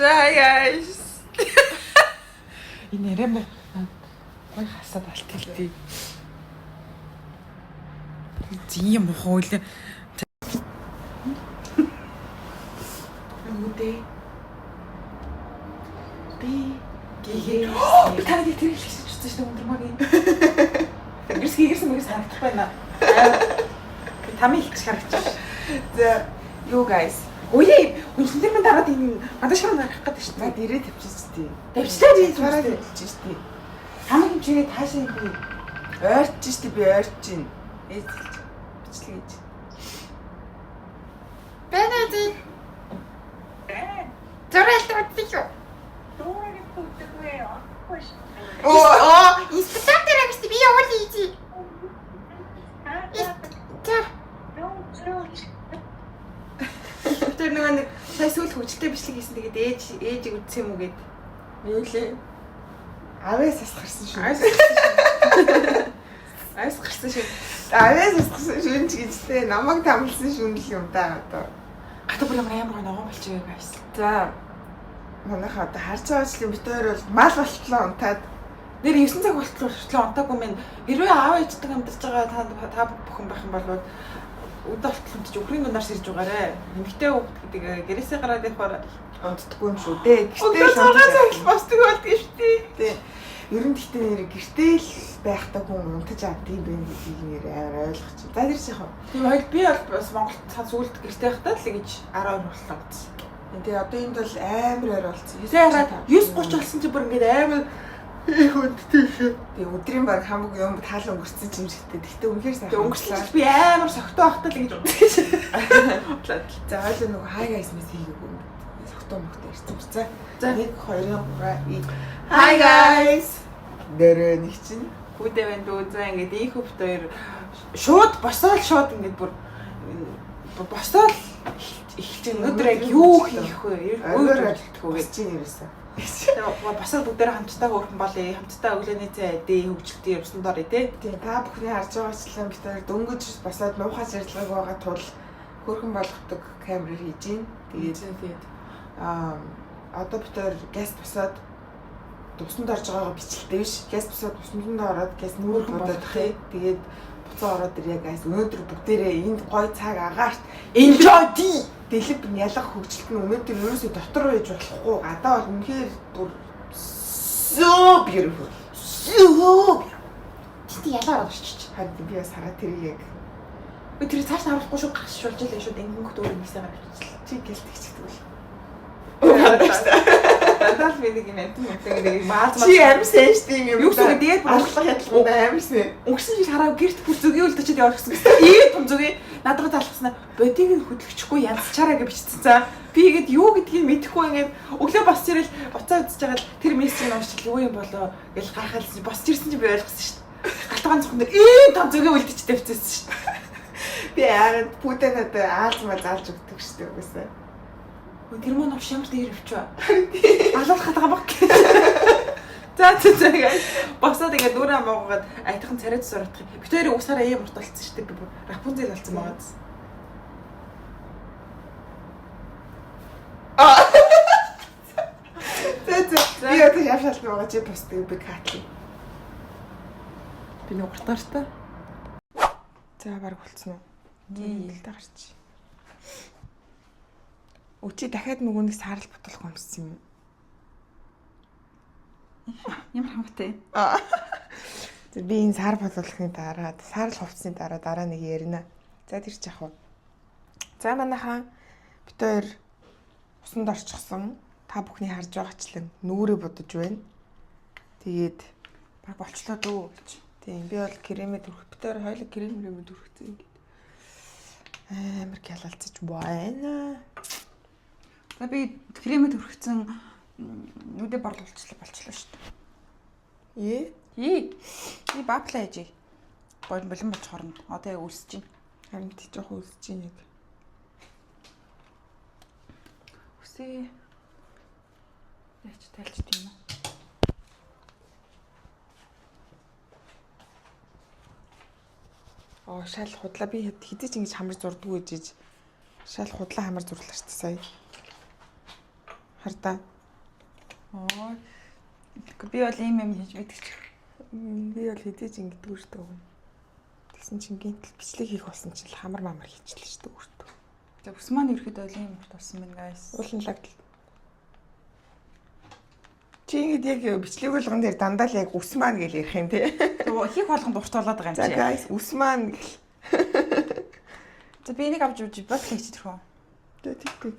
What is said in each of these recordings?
Hi guys. Энэ нэрэмэ гой хасаад алтилтий. Тийм хоол. Нүдэ. Би гээ. Би таны тэр хэлчихсэн шүү дээ өндрмагийн. Гэрс хийгэрсэн мэгс харагдах байна. Би тамиг хэлчих харагдчих. За юу guys. Ой, үнэндээ минь дараад энэ мадаш руу гарах гэдэг шүү дээ. Дээрээ тавьчихсан тий. Тавьчлаа би цаараа тавьчихсан тий. Хамаг хэмжээгээ таашаа би ойрч штий би ойрч чинь. Ээж бичлэг ээж. Бэнэди. Зориулт үзчихё. Инспектор агч би явуул ий지. Тэр нэг сая сүүл хөвчлөлтэй бичлэг хийсэн тэгээд ээжийг үтсэн юм уу гэд. Юу лээ? Аваас асгарсан шүү. Айс гарсан шүү. Аваас асгарсан шүү ч гэжтэй намайг тамлсан шүнэл юм даа одоо. Гата бүр амар ногоон болчихё guys. За манайха одоо харж байгаа ч юм бит хоёр бол мал болтлоо унтаад нэр 9 цаг болтлоо унтаагүй мэн. Хэрвээ аав ээжтэй амьдарч байгаа та бүхэн байх юм бол өдөө болтлоо унтаж өхрийн дундаар сэрж байгаарэ. Нэмэгтэй хүүхд гэдэг гэрээсээ гараад явахаар унтдаггүй юм шүү дээ. Гэртээ л 6 цаг л босдог болдгоо шүү дээ. Тий. Ер нь гэхдээ нэр гэртээ л байхдаа хүн унтаж авд юм бэ гэдгийг нэр амар ойлгоч. За тэр чих юм. Тийм хоёул би бол бас Монголд цаа сүгэлт гэртээ байхдаа л гэж 12 боллоо гэсэн. Тэгээ одоо энд бол амар ойр болсон. Тэгээ хараад 9:30 болсон чи бүр ингээд амар хүндтэй шүү. Тэгээ өдрийн баг хамаг юм таал өнгөрсөн юм шигтэй. Тэгтээ үнэхээр сайхан өнгөрсөн. Би амар согтоо ахтал гэж бодсон. За ойлоо нөгөө хай гайс мэс хийгээгүй юм. Согтоо мөхтэй ирсэн чи. За 1 2 3 Hi guys. Дөрөв нэг чинь Хүдээ байна дүү. За ингээд ийм хөвт хоёр шууд босоод шууд ингээд бүр босоод эхэлж өнөөдөр яг юу хийх вэ? Юу хийх вэ гэж чинь ирсэн. Тэгээ босоод бүгдээр хамтдаа хөөрхөн болъё. Хамтдаа өглөөний цай эдээ хөгжилтийн явсан дорой тий. Тийм та бүхний харж байгаачлан бид хоёр дөнгөж босоод муухай зэрлэг байгаа тул хөөрхөн болгодог камераар хийж гин. Тэгээд одоо бид хоёр газ босоод тусанд орж байгаагаа бичлэлтэй биш. Газ босоод тусанд ороод газ нүүр бодоод тий. Тэгээд буцаа ороод ир яг газ өнөөдөр бүгдээрээ энд гой цаг агаарт enjoy ди дэлб ялах хөгжилт нь өнөөдөр ерөөсөө дотор байж болохгүй. Гадаа бол үнэхээр бүр so beautiful. Чи ялаа орчихчих. Харин би бас хараа тэрийг яг би тэр цааш харуулахгүй шүү гарч шулж илээ шүү дэнгэнхт өөр нэгсээ гарчихлаа. чи гэлтгчдэг л. Дадал би нэг юм гэдэг мааз Чи амар сэнжтэй юм. Юу гэсэн тэгээд аллах ядлаханд амар сэн. Өнгөрсөн жил хараа гэрт бүр зүгийн үлдчихэд явах гэсэн. Ийм том зүгийн над руу талхснаа бодиг нь хөдлөгчгүй янзчаараа гэж бичсэн. За би игээд юу гэдгийг мэдэхгүй ингээд өглөө босч ирэл буцаа үзэж байгаа л тэр мессеж нь уншил юу юм болоо гэж гайхаад босч ирсэн чи би ойлгосон шүү дээ. Галтгаан цохонд ийм том зүгийн үлдчихдээ бичсэн шүү дээ. Би хараад пүтэнэд аалзмаа заалж өгдөг шүү дээ үгүйсээ. Тэр мөн авш ямар дээр өвчөө. Алуулахад байгаа баг. За guys. Босоод ингээд нүрэ амаагаад айтхан царайд сурах. Бид хоёрын усаараа ийм урт болсон шүү дээ. Би Рапунцель болсон байгаа. Би одоо явшаалт байгаа чи постыг би катли. Би нэг уртаартай. За баг болцсон уу? Нийлдэ гарч. Өчи дахиад нөгөөнийг саарл ботлох өмссөн юм. Ямар хамаатай. Би энэ сар бодлохын дараа саарл хувцсны дараа нэг ярина. За тэр ч яах вэ? За манайхаа бид хоёр усанд орчихсон. Та бүхний харж байгаачлан нүрээ бодож байна. Тэгээд баг болчлоо дөө гэж. Тийм би бол кремэд өрөх бид хоёр хоёул кремэд өрөхсөн ингээд. Амар гялалцаж байна. За би кремэд өргөцсөн нүдэ борлуулчлаа болчлоо шүү дээ. Би баплаа ээжээ. Болон болж хорно. Одоо яг үлсэж байна. Харин тий жоох үлсэж байна яг. Үсээ. Яач тайлч тийм үү? Шал худлаа би хэдий ч ингэж хамар зурдгүй гэж шал худлаа хамар зурлаа шүү дээ сая. Хардаа. Оо. Би бол ийм юм хийж мэдчих. Би бол хэдэж ингэдэг үрдэг юм. Тэгсэн чинь гинтэл бичлэг хийх болсон чинь хамар мамар хийчихлээ шүү дээ үрдэг. За ус маань ерөөхдөө ийм урт болсон байна guys. Ууланлаг. Чи ингэж яг бичлэг болгон дээр дандаа л яг ус маань гэж ярих юм те. Хийх болгонд урт болоод байгаа юм За чи. guys ус маань гэл. За би энийг авч үзэж бод хийчих тэрхүү. Тэг.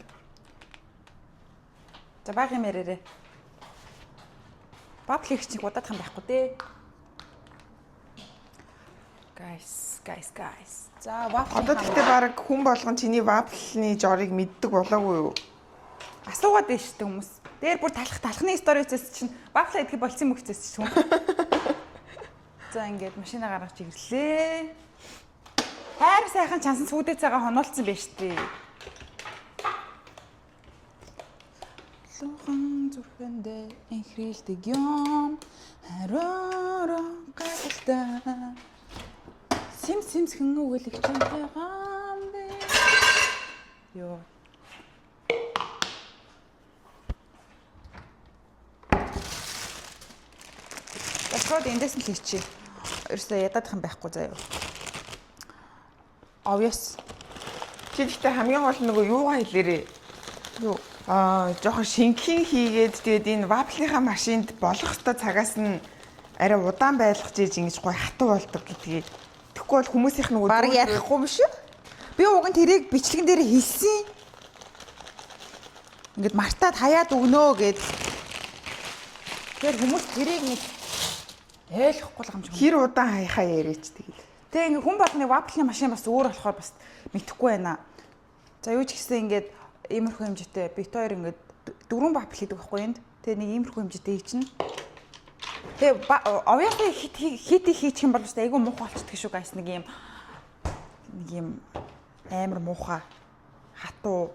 За баг юм ярээрээ. Бабл хийх чинь удаадах юм байхгүй дээ. Guys. За вафл. Одоо тэгтээ баг хүн болгон чиний вафлны жорыг мэддэг болоогүй юу? Асуугаад байна шүү дээ хүмүүс. Дээр бүр талхны сторицээс чинь вафл идэх болцсон мөхцөөс чинь. За ингээд машина гаргаж ирлээ. Хайр сайхан чансан сүйдээ цагаа хонолцсон байж тээ. Лухан зүрхэндээ энхрэлдэг юм. Хараараа гайхалтай. Симсхэн үгэлэг чинь байгаа юм бэ. Йоо. Тэсгүүд эндээс нь хийчихье. Ерөөсөө ядадах юм байхгүй заяа. Obvious. Чи гэхдээ хамгийн гол нь нөгөө юугаа хэлээрээ. Юу? Жоохон шинхэн хийгээд тэгээд энэ вафлынхаа машинд болох ёстой цагаас нь арай удаан байлгаж ийж ингэж гоё хатуу болдог гэдгийг. Тэгэхгүй бол хүмүүсийнх нөгөө Бараг ярихгүй юм шүү. Би уг нь тэрийг бичлэгэн дээр хэлсэн. Ингээд мартаад хаяад өгнөө гэд. Тэгэхээр хүмүүс тэрийг нэг ойлгохгүй юм шиг. хэр удаан хаяхаа яриач тэгээд. Тэг ингээ хүн болгоны вафлын машин бас өөр болохоор бас мэдэхгүй байна. За юу ч гэсэн ингээд иймэрхүү хэмжээтэй бит хоёр ингээд 4 вафл хийдэг байхгүй энд. Тэгээ нэг иймэрхүү хэмжээтэй хийчихнэ. Тэгээ овёртой хит хийчих юм бол бас айгүй муухай болчихдаг шүү guys нэг юм амар муухай хатуу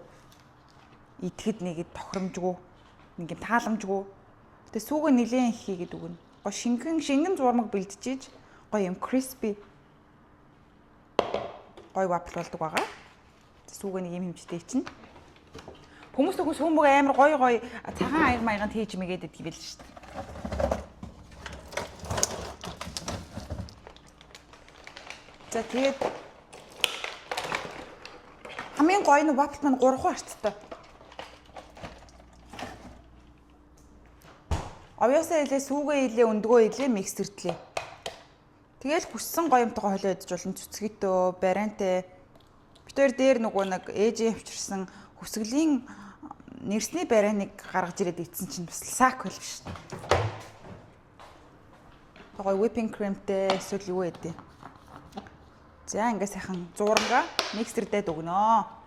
идэхэд нэг тохиромжгүй нэг юм тааламжгүй. Тэгээ сүүгээ нилээн хийгээд өгнө. Гоо шингэн зурмаг бэлдчихэж гоё юм crispy гоё вафл болдог байгаа. Сүүгээ нэг юм хэмжтэй чинь. Хүмүүс нөгөө сүүмөг амар гоё цагаан аяг маяганд хийж мэгээд идэх байл шүү дээ. За тэгээд хамгийн гоё нь вафл маань 3 харттай. Овёсоо илээ, сүүгээ илээ, өндгөө илээ, миксертлээ. Тэгэл хүссэн гоёмтойгоо холио идэж болно. Цүцгитөө, бариантай. Битээр дээр нөгөө нэг ээжийн авчирсан хүсгэлийн нэрсний барианыг гаргаж ирээд идсэн чинь бас сак байл шүү дээ. Тэгээ whipping creamтэй эсвэл юу гэдэг. За ингээ сайхан зуурнгаа миксердээд өгнөө.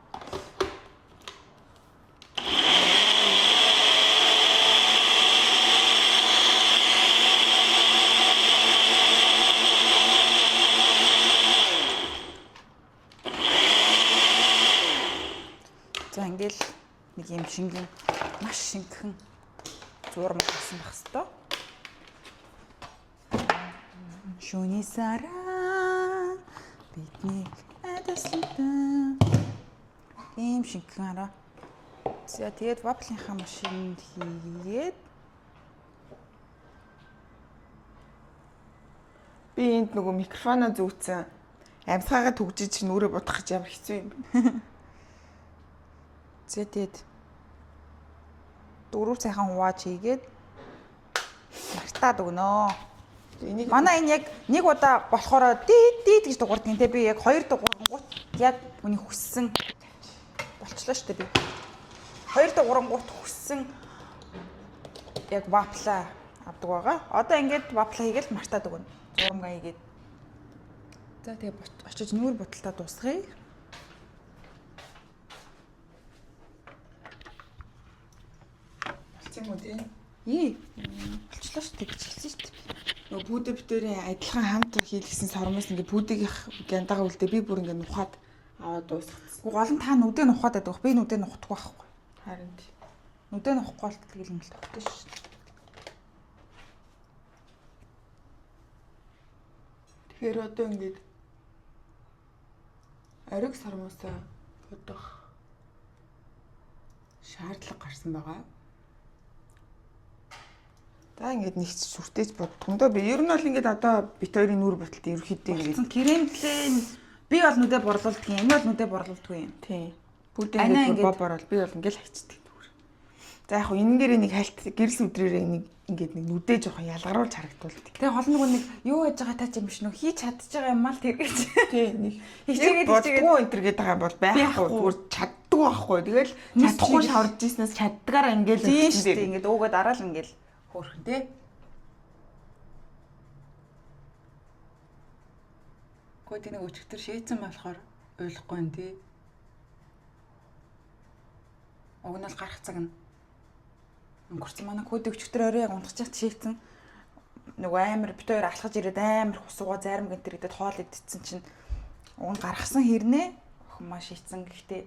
За ингээл нэг юм шингэн маш шингэн зурмаг болсон байх хэвээр. Шүний сараа бидний эдэслэнтэн ийм шингэн араа. За тэгээд вафлынхаа машинд хийгээд Би энд нөгөө микрофоноо зүүцэн амьсгаагаа түгжиж нүрээ будах гэж ямар хэцүү юм бэ? за тэгээд 4 цайхан хувааж хийгээд мартаад өгнөө. Энийг Манай энэ яг нэг удаа болохоор дийд гэж дуурдаг юм те би яг 2 дуурангууд яг үний хүссэн болчлоо шүү дээ би. 2 дуурангууд хүссэн яг вафла авдаг байгаа. Одоо ингээд вафла хийгээл мартаад өгнө. Зурмгаа хийгээд. За тэгээ очиж нүүр буталтаа дуусгая. болчих юм уу тий? Болчлоо шүү дээ гэж хэлсэн шүү дээ. Нөгөө пүүдэ битэрийн адилхан хамт хийлгсэн сормоос ингээ пүүдийг гяндагаа үлдээ би бүр ингээ нухаад аваад дуусгацсан. Гол нь та нүдэн ухаад байдаг. Би нүдэн ухахгүй байхгүй. Харин тий. Нүдэн ухахгүй бол тэгэл юм л тогтсон шүү дээ. Тэгэхээр одоо ингээд ориг сормоосоо бодох шаардлага гарсан байгаа. За ингээд нэг сүртээж бодгондоо би ер нь бол ингээд одоо бит хоёрын нүүр боталт ерөөхдөө ингээд кремлээ би бол нүдэ борлуулдаг юм. Энэ бол нүдэ борлуулдаг юм. тий. Бүгд ингээд бобор бол би бол ингээд хайчдаг түр. За яг хөө энэгээр нэг хальт гэрэл өдрөөрээ нэг ингээд нэг нүдээ жоохон ялгаруулж харагдуулдаг. Тэгээ хол нэг юу яаж байгаа таач юм биш нөө хийж чадчих байгаа юм мал тэргэж. Тий нэг хичээгээд бодгоо энэ төр гээд байгаа бол байхгүй зүгээр чаддаг байхгүй. Тэгэл чадахгүй шаварж ийснээс чаддгаараа ингээд тийм шүү дээ. Ингээд уугаад дараал ингээд хөөрхөн тий. Гоо тэнийг өчигдөр шийдсэн болохоор ойлгохгүй юм тий. Уг нь л гарах цаг нь өнгөрсөн манай код өчигдөр орой яг унтчих шийдсэн. Нөгөө амар бит хоёр алхаж ирээд амар хусууга зарим гэнтэр идэд хоол идсэн чинь уг нь гаргасан хэрнээ охин маа шийдсэн. Гэхдээ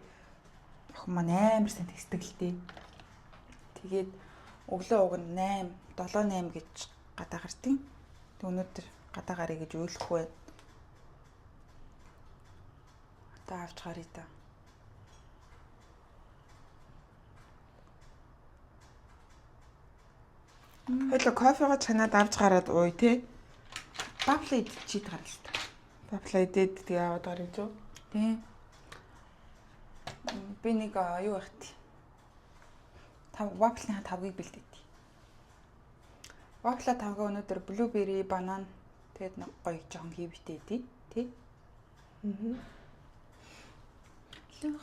охин маа амар сайн тэгсдэгтэй. Тэгээд өглөө уг нь 7-8 гэж гадаа гартыг. Тэг өнөөдөр гадаа гарыг гэж ойлгохгүй байна. Одоо авч гарыг та. Хойло кофего чанаад авч гараад ууй тий. Баблайд чийд гарал та. Баблайдэд тэгээ аваад гарыг юу? Тий. Би нэг юу яхад. Вафлын 5-ыг бэлдээд. Вафла 5-г өнөөдөр блубери, банан тэгээд нэг гоё жоохон хийвтэй тий.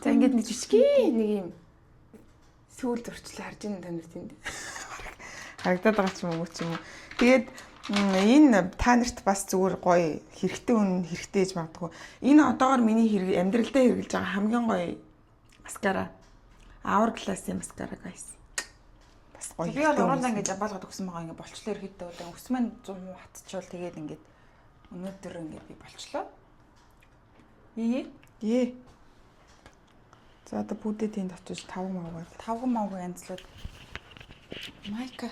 За ингээд нэг жижигхэн нэг юм сүүл зурчлал харж ийн танаар тэнд. Харагдаад байгаа ч юм уу ч юм уу. Тэгээд энэ та нарт бас зүгээр гоё хэрэгтэй үнэн хэрэгтэй гэж магадгүй. Энэ одоогор миний амьдралдаа хэрэгжилж байгаа хамгийн гоё маскара. Hourglass-ийн маскара guys. Би бол уруулаа ингэж амбаалгаад өгсөн байгаа ингэ болчлоо ирэхдээ одоо өс маань 100 хатчихвал тэгээд ингээд өнөөдөр ингээд би болчлоо. Ээ. За одоо бүдээ тэнд очиж 5 мав янзлаад. Майка.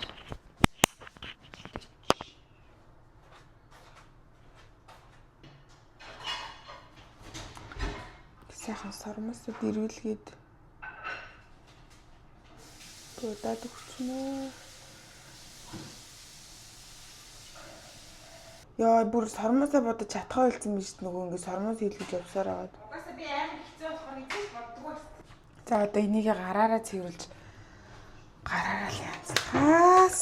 Сайхан сормосод ирүүлгээд бодоод өгчнөө. Яа бүр сормосоо бодож чадхаа хэлсэн биш нөгөө ингэ сормос хийлгэж явсаар аваад. Угаасаа би амар хэцүү болохоор ингэж боддгоо. За одоо энийг гараараа цэвэрлж гараараа л янзлахаас.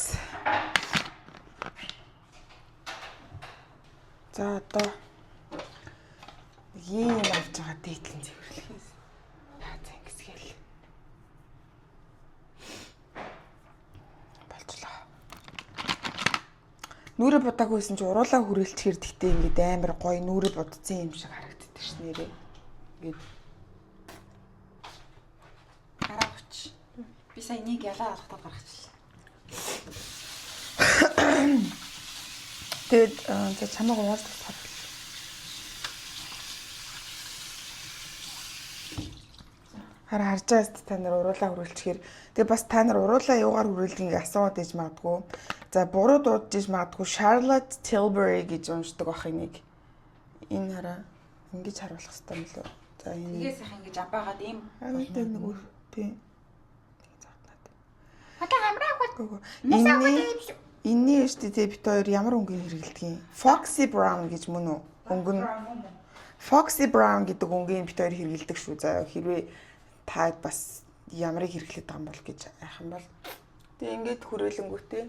За одоо ийм авч байгаа дээдлэн цэвэрлэхээс. За ингэсгээл. Болчлоо. Нүрэ бодаагүйсэн чи уруулаа хүрээлчээр тэгтээ ингээд амар гоё нүрэ бодцсон юм шиг харагддаг ш нэрээ. Ингээд гараач. Би сая нэг ялаа алхахад гаргачихлаа. Тэгээд за чамайг угааж тусах. Харж байгаас та нар уруулаа хүрүүлчихээр тэгээ бас та нар уруулаа юугаар хүрүүлдгийг асууад иж магадгүй. За буруу дуудаж иж магадгүй Charlotte Tilbury гэж уншдаг ах энийг. Энэ хараа ингэж харуулах хэрэгтэй юм лөө. За энэ Тэгээ сайхан ингэж амбаагаад ийм аваатай нэг үр тий. хата хамраагүй. Инний штэ бит хоёр ямар өнгөний хэрэгэлдэг юм? Foxy Brown гэж мөн үү? Өнгө нь Foxy Brown гэдэг өнгөний бит хоёр хэрэгэлдэг шүү. За хэрвээ та бас ямарыг хэрэглээд байгаа юм бол гэж айх юм бол тэгээ ингээд хүрээлэнгүүтээ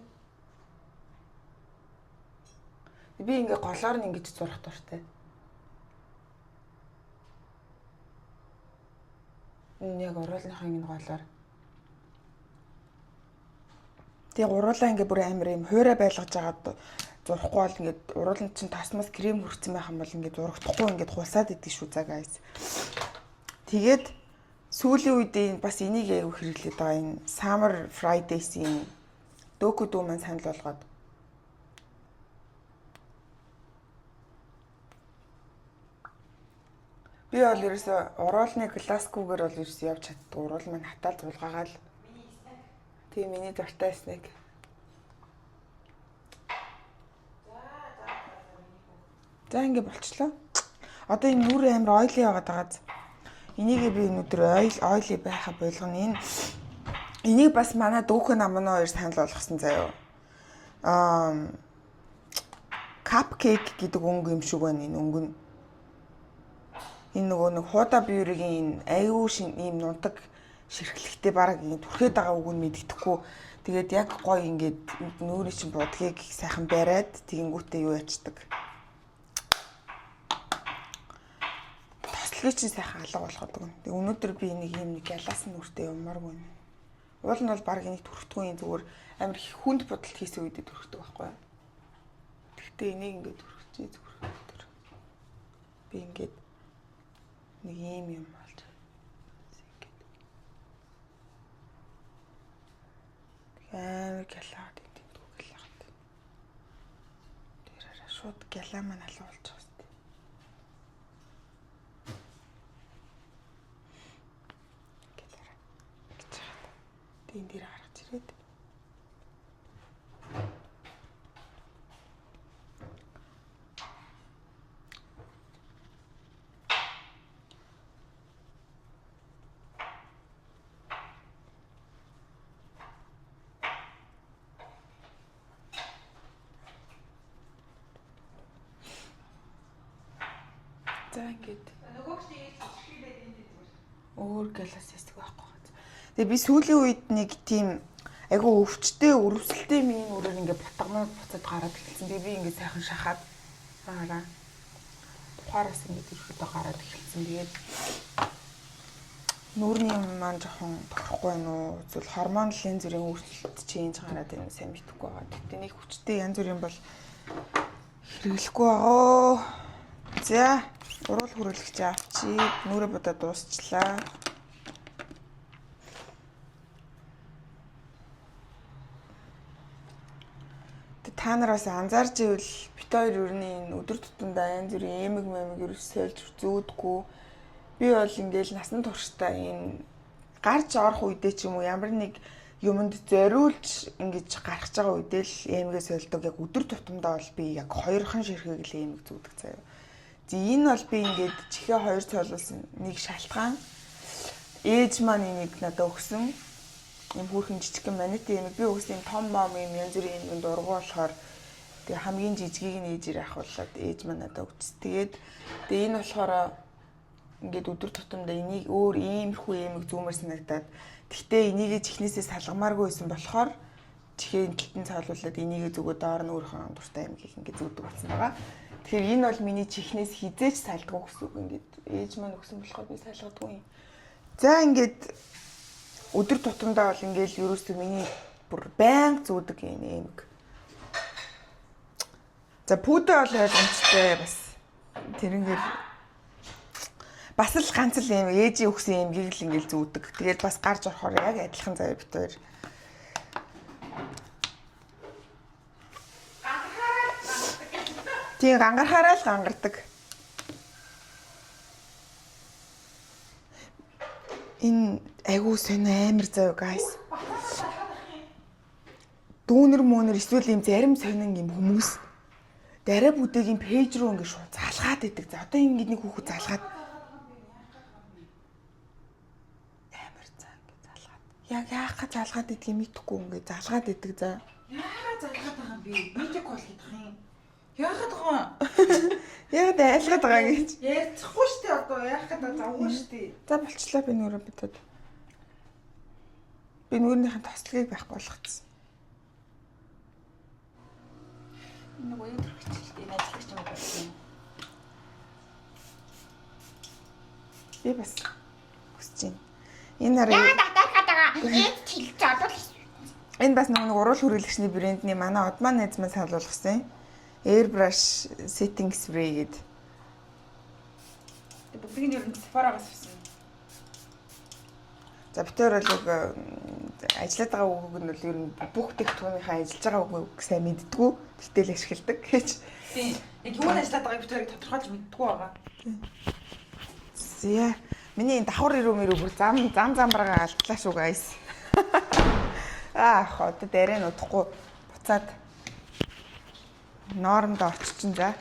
би ингээ голоор нь ингэж зурах дуртай. Энэ яг уруулынхаа энэ голоор тэгээ уруулаа ингээ бүр амар юм хуурай байлгаж агаад зурахгүй бол ингээд уруулын чинь тасмас крем хүрсэн байх юм бол ингээд зурагдахгүй ингээд хулсаад идэг шүү за guys. Тэгээд сүүлийн үед бас энийг аяг хэрэглээд байгаа энэ Summer Fridays-ийн Doku Do маань санал болгоод би бол ерөөсө уруулны классикүүгээр бол ерөөсө явж чаддаг. Уруул маань хатаал зулгаагаал. Тийм миний дуртай снэк. За ингэ болчлоо. Одоо энэ нүр амар ойлий байгаад байгаа. Энийг би өнөөдөр ойлий байхаа болгоно. Энийг бас манай дүүхэн намнаа хоёр санал болгосон заяа. Cupcake гэдэг өнгө юм шиг байна энэ өнгө нь. Энэ нөгөө нэг хуудаа биеэрийн аюу шин ийм нунтаг ширхлэхтэй бараг ингэ түрхээд байгаа үг нь мэддэхгүй. Тэгээд яг гоё ингээд нүүрийн чинь будгийг сайхан бариад тэгэнгүүтээ юу ячдаг. Тослогийн чинь сайхан алга болгоод өгнө. Тэг өнөөдөр би нэг юм нэг ялаас нүртэй юмаргүй. Уул нь бол бараг энийг түрхтгүй зүгээр амар хүнд бодолт хийсэн үедээ түрхдэг байхгүй юу? Гэхдээ энийг ингээд түрхчихээ зүгээр. Би ингээд нэг юм болж амар гэлаад идэв гэлаад. Тэрээр шууд гэлаа маань алга болж байгаа сте. Гэлээрээ. Тэн дээр гаргаж ирээд. За ингээд өөр галаас ястаг байхгүй. Тэгээ би сүүлийн үед нэг тийм айгу өвчтэй өрөвсөлтэй миний нүрээр ингээд бутгамаар буцаад гараад эхэлсэн. Тэгээ би ингээд сайхан шахаад аараа тухаараас ингээд ирэхдээ гараад эхэлсэн. Тэгээд нүрийн юм маань жоохон тохирохгүй байна уу? Эсвэл гормоны зүрийн өөрчлөлт чейнж гараад байна сайн мэдэхгүй байгаа. Тэгтээ нэг хүчтэй янз бүрийн бол хэрэглэхгүй байгаа. За уруул хүрэлгч авчи нүрэ бодоо дуусчлаа. Та нараас анзаарч ивэл бит хоёр өрний өдөр тутамдаа янз бүрийн эмэг мэмэг ерөөсөөлж зүүдгүй. Би бол ингээл насан туршдаа энэ гарч орох үедээ ч юм уу ямар нэг юмд зориулж ингэж гарч байгаа үедээ л эмэгээ сольдог. Яг өдөр тутамдаа бол би яг хоёрхан ширхэг л эмэг зүүдэг заяа. Энэ бол би ингээд чихээ хоёр цоолуулсан нэг шалтгаан. Ээж маань энийг надад өгсөн. Ийм хүүхэн жижигхэн манити эмэг би өгсөн том мом юм янз бүрийн эмэнд ургуу болохоор тэгээ хамгийн жижигийг нь ээжээр ахуулаад ээж маань надад өгч. Тэгээд энэ болохоор ингээд өдөр тутамдаа энийг өөр иймэрхүү эмэг зүүмэр санагдаад тэгтээ энийгээ чихнээсээ салгамааргүй байсан болохоор чихээ тэлтэн цоолуулаад энийгээ зүгөө доор нь өөрийнхөө дуртай эмгийг ингээд зүүдэг болсон байгаа. Тэгэхээр энэ бол миний чихнээс хизээч салдгүй гэсэн үг. Ингээд ээж маань өгсөн болохоор би салгадгүй юм. За ингээд өдөр тутамдаа бол ингээд ерөөсөө миний бүр байнга зүүдэг юм эмэг. За пүүдэ бол ойлгомжтой бас. Тэр ингээд бас л ганц л юм ээжийн өгсөн эмгийг л ингээд зүүдэг. Тэгээд бас гарч орохоор яг адилхан заяа бит хоёр. Тийм гангархаараа л гангардаг. Энэ айгуу сонио амар заяа guys. Дүүнер мөнөр эсвэл юм зарим сонин юм хүмүүс дараа бүдээгийн пэйж руу ингэ шууд залгаад идэг. За одоо ингэ нэг хүүхэд залгаад амар цаа ингэ залгаад. Яг яахаа залгаад идгийг мэдэхгүй ингэ залгаад идэг за. Яагаад залгаад байгаа юм бэ? Видео кол хийх юм. Яагаад байгаа? Яг айлгаад байгаа гэж. Ярьцахгүй шүү дээ одоо яахад завгүй шүү дээ. За болчлаа би нүрэ бодоод. Би нүрийнхээ тослогийг байхгүй болгоцсон. Нэг уу төрчихлээ ажиллаж юм байна. Би бас хүсэж байна. Энэ нарыг Яагаад татаад байгаа? Энд хэлж чадвал энэ бас нэг уруул хүрээлэгчний брэндний манай Одман найз маань сануулгасан. Airbrush setting spray гэдэг. Бүгдийг нь ер нь Sephora-гаас авсан. За битээр бол ажиллаад байгаа үг нь бол ер нь бүх техникийнхаа ажиллаж байгаа үг сайн мэддэггүй. Тэгтэл ашигладаг гэж. Тийм. Яг юунд ажиллаад байгааг битэрийг тодорхойлж мэддэггүй байгаа. Зя. Миний энэ давхар ирүү мөрөө бүр замбаргаа алтлаа шүү guys. Хот дээрээ нутахгүй буцаад Нормд орчихсон за.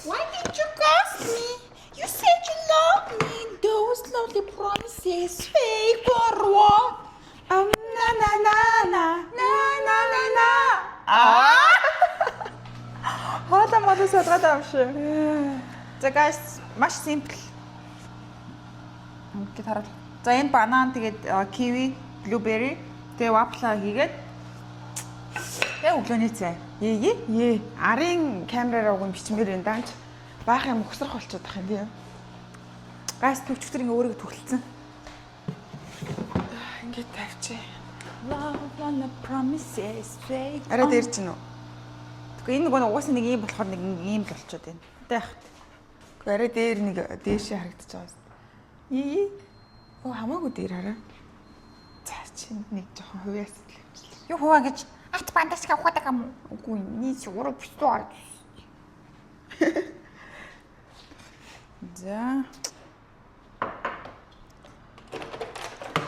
Why did you ghost me? You said you love me. Those lovely promises fake or what? Na na na na na na na na. Яасан шүү. За guys, маш simple. Ингээд хараад. За энэ банан тэгээд kiwi, blueberry тэгээ waffle хийгээд яг өглөөний цай. Ээ. Арын камераараа уг нь бичмээр энэ даанч баах юм өгсрөх болчиход байх юм тийм. Guys, төвчтөр ингээ өөрийгөө түгэлцэн. Ингээд тавьчих. Love on the promises fake. Арай дээр чинь үү? Тэгэхгүй энэ нөгөө угаасаа нэг юм болохоор нэг юм л болчиход байна. Тэ яах вэ? Гэхдээ арай дээр нэг дээшээ харагдаж байгаа юм. Оо хамаагүй дээр хараа. За чинь нэг жоохон хувиас л хэмжлээ. Юу хуваа гэж ат бандасга ухаад байгаа юм. Үгүй Ни сүрэ бүстүү. За.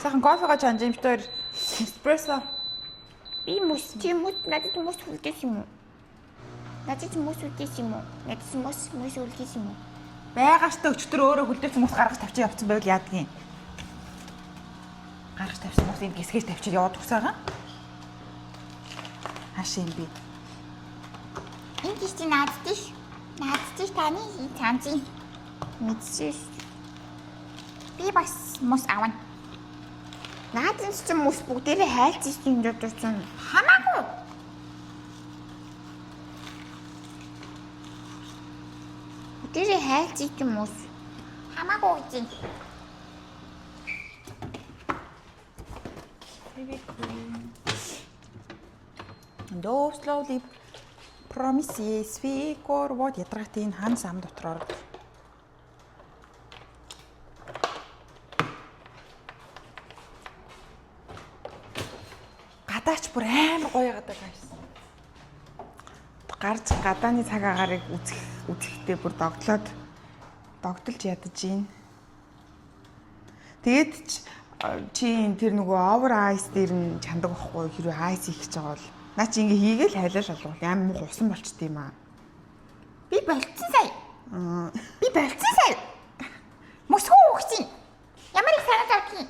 Сайхан кофега чанж юм битэр эспрессо. Би мус надад мус үлдээс юм уу? Надад мус үлдээс юм уу? Надад мус үлдээс юм уу? Байгааштаа өчтөр өөрөө хүлдээсэн мус гаргаж тавьчих явцсан байвал яадгийн. Гаргаж тавьсан мус юм гисгэж тавьчих яваад өгсөөгөө. Хаашаа юм би? Энэ гисти наадчих таны цаанцын мэдсэж. Би бас мус авна. Наадын ч мус бүгдээрээ хайлтж юм дурдсан. Хамаагүй. Бүгдээрээ хайлтж юм мус. Хамаагүй гэж. Those slowly promises we go what ядрагт энэ хан сам дотроор гадаач бүр амар гоё гадаг байсан. гарч гадааны цаг агаарыг үзэхдээ бүр догдолж ядаж гин. Тэгээд чи тэр нөгөө over ice дээр нь чандаг байхгүй хэрвээ ice хийх гэж байгаа бол наа чи ингээ хийгээл хайлал болвол ямар муу хусан болчт юм аа. Би болцсон сая. Мөсгөө өгсөн. Ямар их санаа тавьчих.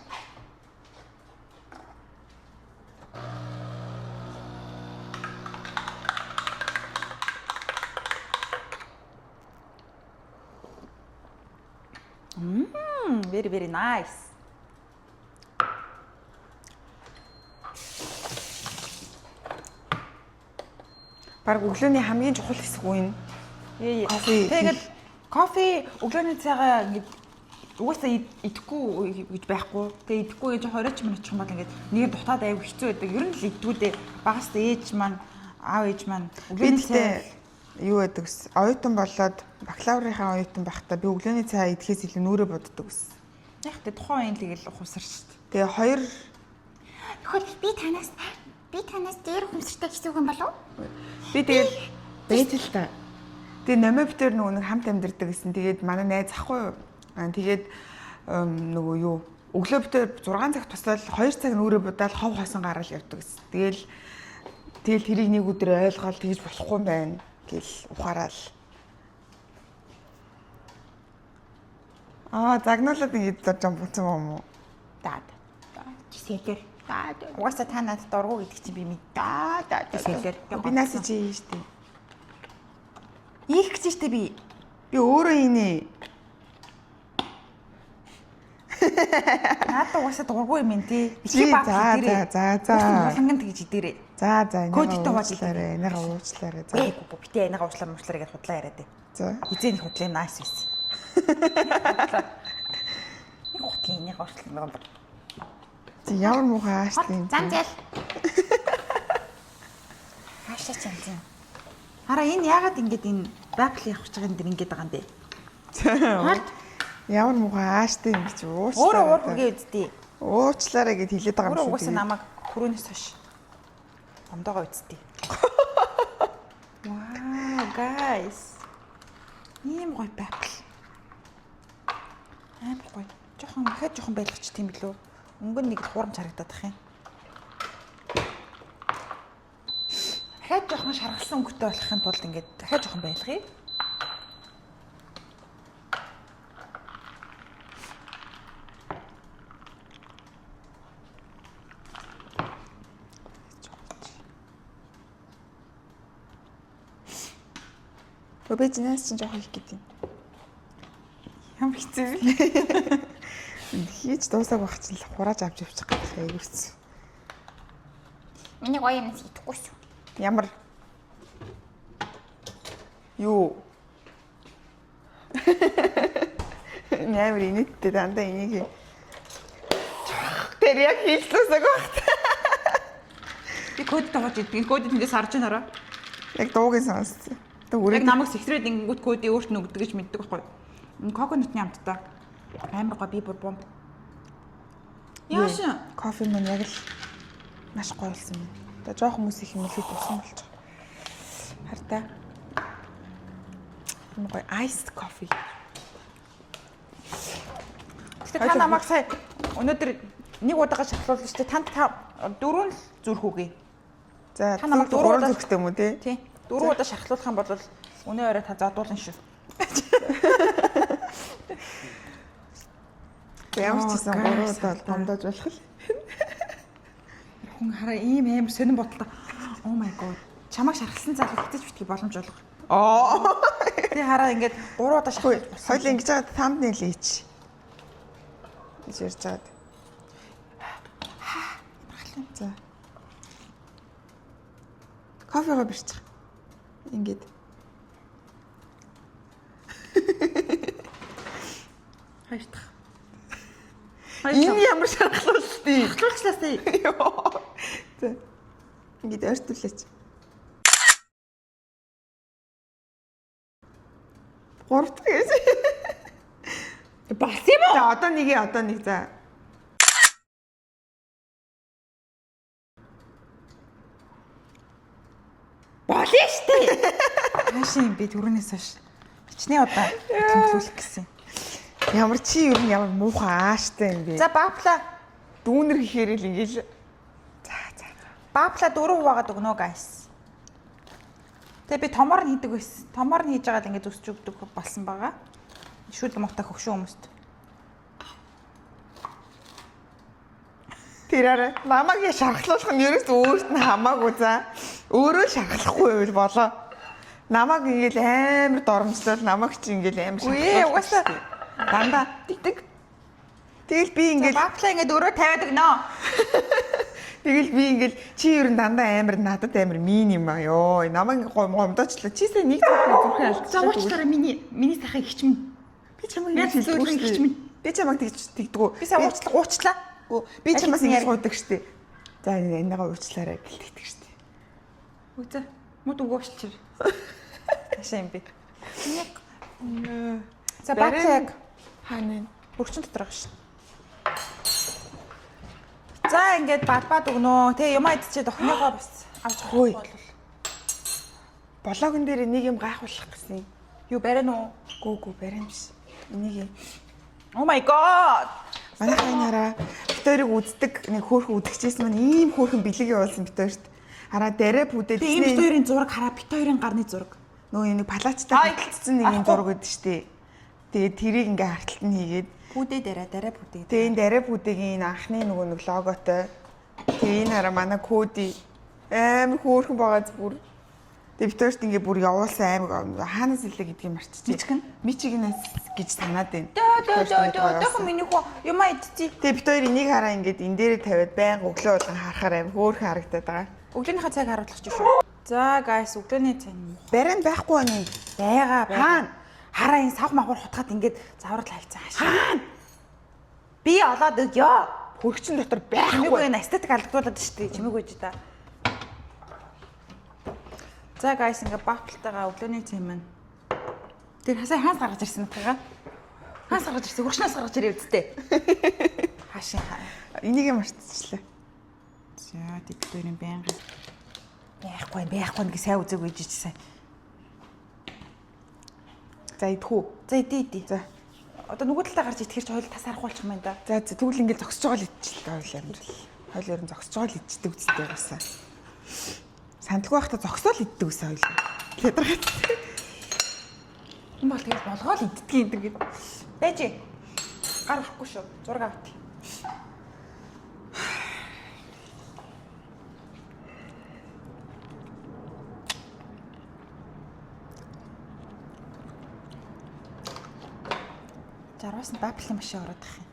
Very very nice. Бараг өглөөний хамгийн чухал хэсэг үе нь. Кофе. Тэгээд кофе өглөөний цайгаа ингэ угаасаа идэхгүй гэж байхгүй. Тэгээд идэхгүй гэж 20 минут очих юм бол ингээд нэг дутаад аяг хэцүү байдаг. Ер нь л иддгүү дээ. Багаас ээж маань, аав ээж маань өглөөний цай юу байдаг ус. Оюутан болоод бакалаврынхаа оюутан байхдаа би өглөөний цай идэхээс илүү нүрэ боддог ус. Яг тэ тухайн үеийн тэгэл ухамсар шүү дээ. Тэгээ хоёр Тэгэхээр би танаас дээр хүмсэртэй гэсэн үг юм болов? би тэгэл байж л та. Тэгээ намайг битэр нөгөө нэг хамт амьдэрдэг гэсэн. Тэгээд манай найз ахгүй юу. Тэгээд нөгөө юу өглөө битэр 6 цаг тусаад 2 цаг нүрэ будаал хов хойсон гараал явдаг гэсэн. Тэгэл тэрийг нэг өдөр ойлгоод тэгж болохгүй юм байна гэл ухаараал. Загнуулаад ингэж зорж амбуцсан юм уу? Даад. Жисэлэр. Угаасаа та надад дургу гэдэг чинь би мэд. Жисэлэр. Би наасаа чи юм штэ. Ийх гэж штэ би. Би өөрөө инээ. Надад угаасаа дургу юм энэ тий. За. Ханган тэгж идэрээ. За Кодтой бод уучлаарай. Энийгээ уучлаарай. За. Битээ энийгээ уучлаарай гэж худлаа яриад ээ. За. Хизээний худлын найс биш. Нэг худлын энийг уучлаарай. Чи ямар муухай ааштай юм. Занзэл. Хаашаа чанзэн. Хараа энэ яагаад ингэж энэ байгаль явах гэж байгаа юм дэр ингэж байгаа юм бэ? Ямар муухай ааштай юм гэж уучлаарай. Өөрөө уурхгээ үздэй. Уучлаарай гэд хэлээд байгаа юм Өөрөө шүү. угаасаа намайг түрүүнээс хойш ондоогоо үздэй. Wow, guys. Ийм гоё байгаль. Амар гоё. Жоохон байлгач тийм билүү? Өнгө нэг хуурамч харагдаад тах юм. Дахиад жоохон шаргалсан өнгөтэй болохын тулд ингээд дахиад жоохон байлгая. Би зинээс чинь жоох их гэдэг юм. Ямар хэцүү вэ? Хийж дуусаагүй байх чинь хурааж авч явчих гэдэг айгүйс. Миний гоё юм идэхгүй шүү. Ямар юу? Нэмэр инээдтэй дандаа энийг тэр яг хийж дуусаагүй байх. Би код тавьж идэх. Кодыг тэндээс харж байна. Яг дуугийн сонссон. Яг намайг сэхрээд ингэнгүүт кодыг өөрт нь өгдөг гэж мэддэг байхгүй. Энэ коконутны амттай. Амар гоё би бүр бомб. Яаш кофе мөн яг л маш гоё болсон юм. Одоо жоох хүмүүс их хэмнэлээ тусан болж байгаа. Хартаа. Энэ гоё iced coffee. Гэтэ та намайг сая өнөөдөр нэг удаага шахлуулсан шүү дээ. Танд дөрөв л зүрх үгүй. За та намайг дөрөв удаа зүрхтэй юм уу тий? Тий. Дөрөв удаа шахлуулах юм бол өнөө орой та задуулна шүү. Ямар ч гэсэн 3 удаа гомдож болох л. Хүн хараа ийм амар сонирн бодлоо. Oh my god. Чамайг шархалсан залуу хэвчээж битгий боломж олго. Тий хараа ингээд 3 удаа шахлуулж болсон. Хоёул ингэж байгаа thumbnail хийч. Гэж ярьж байгаа. За. Кофего бирчих. Ингээд. Хайртах. Энэ ямар шархлуултыг. Шархлуулчлаасаа. За. Ингээд ойртуулаач. 3 дахь гэж. Бас юм уу? За одоо нэг за. Болно штэ. Хаашаа би түрүүнээс хойш хичнээн удаа тэмдэглүүлэх гэсэн. Ямар чи юу ямар муухай ааштай юм бэ? За баапла Дүүнэр хийхээр л ингээл. За. баапла 4 хуваагаад өгнө guys. Тэгээ би томоор нь хийдэг байсан. Томоор нь хийж байгаа л ингээд өсч өгдөг болсон байгаа. Шүлэг муутай хөгшин хүмүүст. Тэрээр намайг я шархлуулах нь ерөөс өөрт нь хамаагүй за. Өөрөө шархлахгүй байвал болоо. Намайг ингээл амар доромжлол намайг чи ингээл амар шархлуулах. Үгүй угаасаа дандаа тэгдэг. Тэгэл би ингээл баапла ингээд өөрөө тавиад өгнө. Тэгэл би ингээл чи ер нь дандаа амар надад амар мин юм аа ёо. Намайг гомдоочлаа. Чи сая нэг зүрхэн алдчихсан. За уучлаарай миний сайхан ихчмэн. Би чамайг Яаж зөвлөн ихчмэн. Би чамайг тэгдэггүй. Би сая уучлаа. Би чамаас ингэж гуйдаг штэ. За энэгээ уучлаарай гэлдэгдэг штэ. Үзээ. Мод өгөөчлээ. Ташаа юм би. За баапла яг хаана хөрчин дотор байгаа шин. За ингээд бадбад өгнөө. Тэгээ юм идчихээ охиныгоо бас авч хөөе. бол Блогон дээр нэг юм гайхуулах гэсэн. юу барина уу? Гүү барин биш. Энийг Oh my god. манай хайнараа битэрийг үздэг нэг хөөрхөн үзэгчээс маань ийм хөөрхөн бэлэг явуулсан битэрт. Хараа дээрээ бүдээд Тэгээ энэ бит хоёрын зураг хараа бит хоёрын гарны зураг. нөө нэг палачтай хөлтсөн нэг юм зураг өгдөө штэ. Тэгээд тэрийг ингээ харталт нь хийгээд Бүдээ дараа бүдээ. тэгээ энэ дээрээ бүдэгийн анхны нөгөө нэг логотой. Тэгээ энэ хараа манай коди амар хөөрхөн байгаа зүр. Тэгээ битэрт ингээ бүр явуулсан амар хаанаас илээ гэдгийг марччихъя. Мичигнээс гэж санаад байна. Дөө миний хөө юм идчихээ. Тэгээ бит хоёр энийг хараа ингээд энэ дээрээ тавиад байнга өглөө болгон харахаар амар хөөрхөн харагдаад байгаа. Өглөөнийхөө цаг харуулах чинь шүү. За guys өглөөний цаг. Барин байхгүй байна. Байгаа. Хаана? Хараа энэ сав махур хутгаад ингээд заврал хавцсан хаашаа. Би олоод өгөө. Хөргөчн дотор Чимээг байхгүй. энэ эстетик алдагдуулаад штэ. Чимээг үж та. За guys ингээд бапталтайгаа өглөөний цэм маань. Тэр хасаа хаанс гаргаж ирсэн натайгаа? Хаанс гаргаж ирсэн? Хөргчнөөс гаргаж ирээ үсттэй. Хаашаа. Энийг марцчихлаа. За дикторийн байнга. Байхгүй нэг сайн үзег үйж сайн. За идэхүү. За иди. За. Одоо нөгөө талаа гарч итгэж хоёул тас арахуулчих юм байна да. За тэгвэл ингээд зогсож байгаа л идчихлээ хоёул амар. Хоёул ер нь зогсож байгаа л идчихдэг үстэй байсан. Сандалгүй байхдаа зогсоол иддэг үсэ хоёул. Ядаргац. Энэ бол тэгэл болгоол иддэг юм дэр гээд. Байж. Гар өрөхгүй шүү. Зураг авт. Жаргаас нь баблын машин ороод их юм.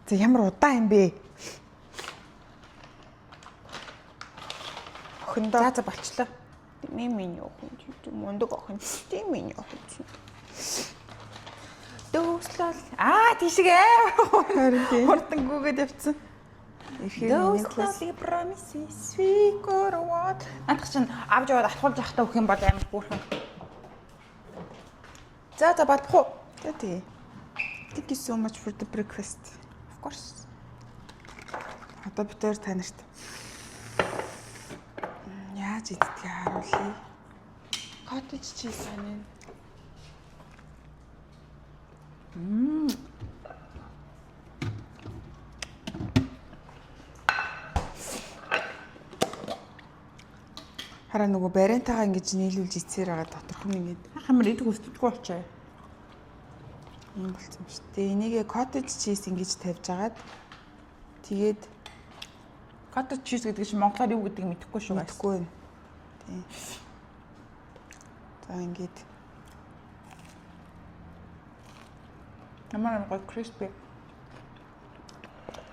За ямар удаан юм бэ? Охиндоо. За болчлоо. Миний охин мундаг охин. Миний охин. Дөөслөл. Тийшээ. Харин тийм. Хурдангүйгээд явцсан. Дөөслөл promises we got what. Наадах чинь авч яваад алхуулж явахдаа өгөх юм бол амар буурхан. За бодох уу? За тий. Thank you so much for the breakfast. Of course. Одоо битээр танарт яаж иддгийг харуулъя. Cottage cheese анаа. Хараа нөгөө барентайгаа ингэж нийлүүлж ицээр байгаа доторх нь ингэж Хамар идэх хүсдэггүй болчоо. юм болсон ба шүү дээ. Энийгээ cottage cheese ингэж тавьж агаад тэгээд Cottage cheese гэдэг чинь монголоор юу гэдгийг мэдэхгүй шүү. мэдхгүй байна. Тийм. За ингэж Ямар гоё crispy.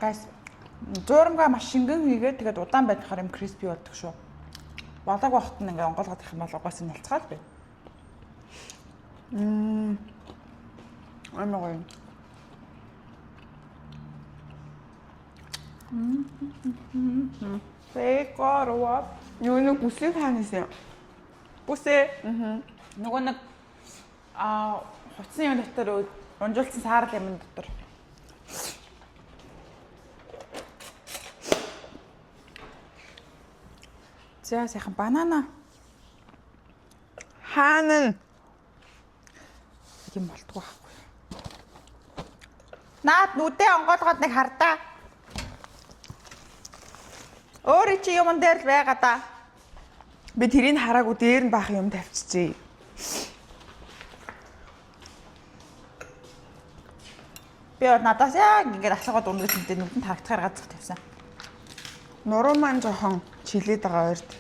Guys, зуурмгаа маш шингэн хийгээд тэгээд удаан байхаар юм crispy болдог шүү. Болоог багт нь ингээ онгоолгоод их юм бол угаас нь нэлцгаал бай. амар гоё. Фэйкороо. Юу нэг бүсийг хаанаас юм? Бүсээ. Нөгөө нэг хуцсан юм дотор унжуулсан саарл юм дотор. За сайхан банана. Хаана? юм болтгоо байхгүй. Наад нүдээ онгоолгоод нэг хардаа. Өөрөө чи юмн дээр л байгаа да. Би тэрийг хараагүй дээр нь баах юм тавьчихжээ. Би надаас яг ингээд асуугаад унгаж мэдээ нүдэнд харагдахаар газах тавьсан. Нуруу маань жоохон чилээд байгаа ойрд.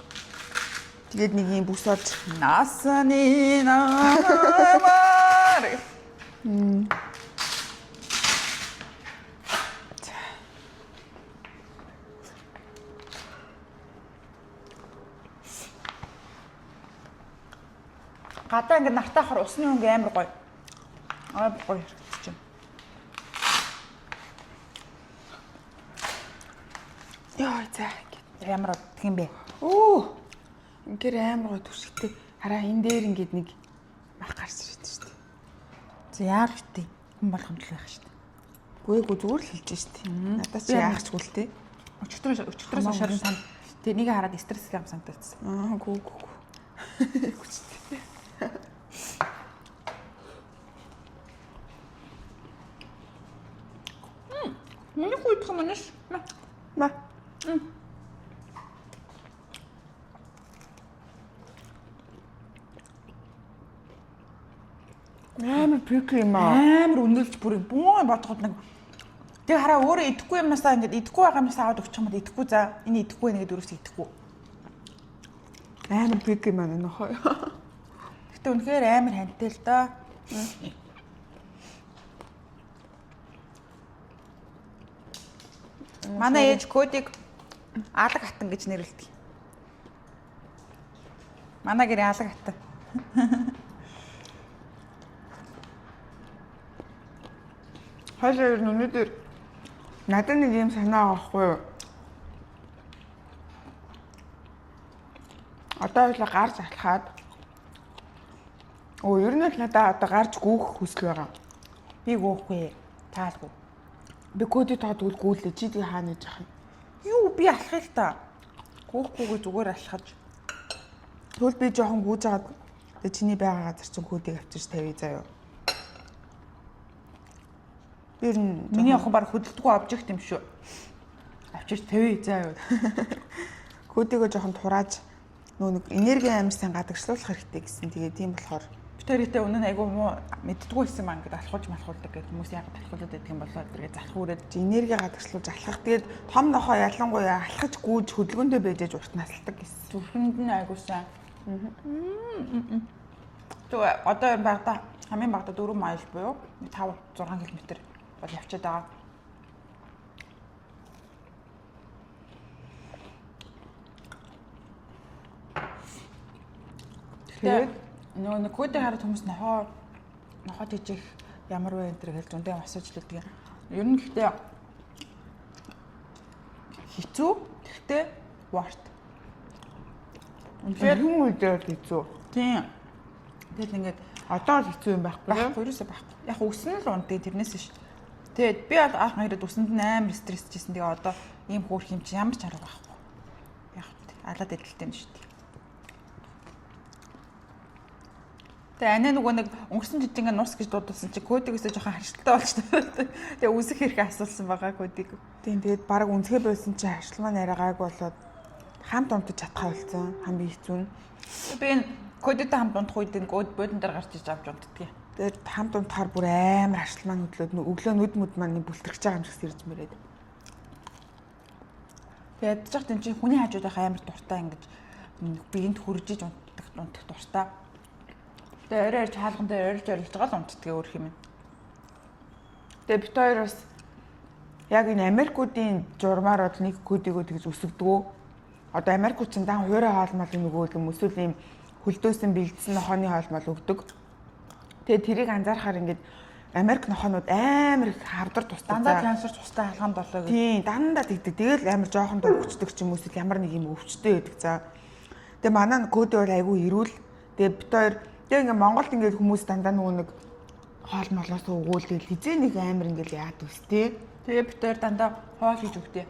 Тэгээд нэг юм бүс олж Насаны намаар. Гадаа ингээд нартаа хор усны өнгө амар гоё. Гоё хэрэгцэж байна. яа за Ямар бодох юм бэ? Оо. Ингээр амар гоё төсөлттэй. Хараа энэ дээр ингээд нэг мах гарч ирээд шүү дээ. За яар битээ. Хүн болгомжлох байх шүү дээ. Гүйгүй зүгээр л хэлж шүү дээ. Надад чи яахчгүй л те. Өчтөрөөс шарын санд тэгээ нэг хараад стресс юм санагдчихсан. Гүү. Миний хүйдэх юм нэш. Ма. Амар прикли маа. Амар өнөөлж бүр бүүн бодоход нэг тэг хараа өөрөө идэхгүй юмнасаа ингээд идэхгүй байгаа юмнасаа аваад өгчих юм бол идэхгүй за энэ идэхгүй нэгэд өрөөс идэхгүй. Амар прикли маа нөхөө. Гэтэ үнэхээр амар хантай л да. Манай ээж кодыг алаг хатан гэж нэрлэдэг. Манай гэр алаг хатан. Хоёул өнөөдөр надад нэг юм санаа авахгүй юу? Одоо хоёул гарч алхаад ер нь л надад одоо гарч гүүх хүсэл байгаа. Би гоохгүй. Таалгүй. Би кодыг тоодгүй гүйлээ. Чи тийг хаана нэж ах юм? Юу би алхах л та. Гоохгүй зүгээр алхаж. Тэгвэл би жоохон гүйж агаад чиний байгаа газар чинь кодыг авчирч тавья заяа. Би ер нь Миний охин баг хөдөлдөггүй обжект юм шүү. Авчирч тавья заа юу. Кодыгоо жоохон турааж нөө нэг энерги амьсан гадагшлуулах хэрэгтэй гэсэн. Тэгээ тийм болохоор Битэрийтэй үнэн айгүй муу мэддггүй байсан маа ингээд алхуулдаг гэх хүмүүс яг алхуулдаг гэдэг юм болоо тэргээ залах үрээд энерги гадагшлуулж алхах. Тэгээд том нохоо ялангуяа алхаж гүйж хөдөлгөөнтэй байж урт насалдаг гэсэн. зүрхэнд нь айгүй сайн. Тэгээ одоо багада хамгийн багада 4 майл буюу 5-6 км бол явчихад байгаа. Тэгээд нэг кодыг хараад хүмүүс нохоо жижиг ямар вэ энэ гэж зөндөө асууж лээдэг. Ер нь гэхдээ хэцүү гэхдээ worth. Тэгэхээр хүн үедээ хэцүү. Тийм. Тэгэл ингээд Одоо л хэцүү юм байхгүй юу? Ерөөсөө байхгүй. Яг өснө л унтыг тэрнээс ш. Тэгээд би бол анх ирээд өсөнд нь амар стрессжсэн. Тэгээ одоо ийм хөөрх юм чи ямар ч арга байхгүй. Яг алаад эдэлтэй юм шүү дээ. Тэгээ анаа нөгөө нэг өнгөрсөн жижиг ингээ нус гэж дуудсан чи кодигөөсөө жоохон харшилтай болчихсон. Тэгээ үсэх хэрэг асуулсан байгаа кодиг. Тийм тэгээд баг үнсгээ байсан чи харшилмаа нарай гайг болоод хамт унтаж чадхаа болсон. Хамгийн хэцүү нь. Би энэ кодтой хамт унтах үед энэ код бодон дээр гарч иж авч унтдгийг. Тэгээд хамт унтахаар бүр амар харшилмаа хөдлөөд өглөө нүд мүд маань бүлтрэгч байгаа юм шиг сэрж мэрээд. Тэгээд ядчих тийм чи хүний хажууд байх амар дуртай ингэж биеинд хөржиж унтах дуртай. Тэгээ орой хаалган дээр орж орилж байгаа л унтдгийг өөр юм. Тэгээ бит хоёр бас яг энэ Америкуудын журмаар бол нэг кодигоо тэгж өсгдгөө. Одоо Америкууд ч дан хуурай хоолмол нөгөө юм эсвэл ийм хөлдөөсөн бэлдсэн нохооны хоолмол өгдөг. Тэгээ тэрийг анзаарахаар ингээд Америк нохоонууд амар их хавдар тустай. Дандаа трансфер тустай халгаанд болоо гэх. Тийм, дандаа тэгдэг. Тэгэл амар жоохон өвчтөг ч юм уу эсвэл ямар нэг юм өвчтэй байдаг. За. Тэгээ манай коди бол айгүй ирүүл. Тэгээ бит хоёр тэгээ ингээд Монголд ингээд хүмүүс дандаа нөгөө нэг хоол молоос өгөөлөл хизээ нэг амар ингээд яад үстэй. Тэгээ бит хоёр дандаа хоол хийж өгдөө.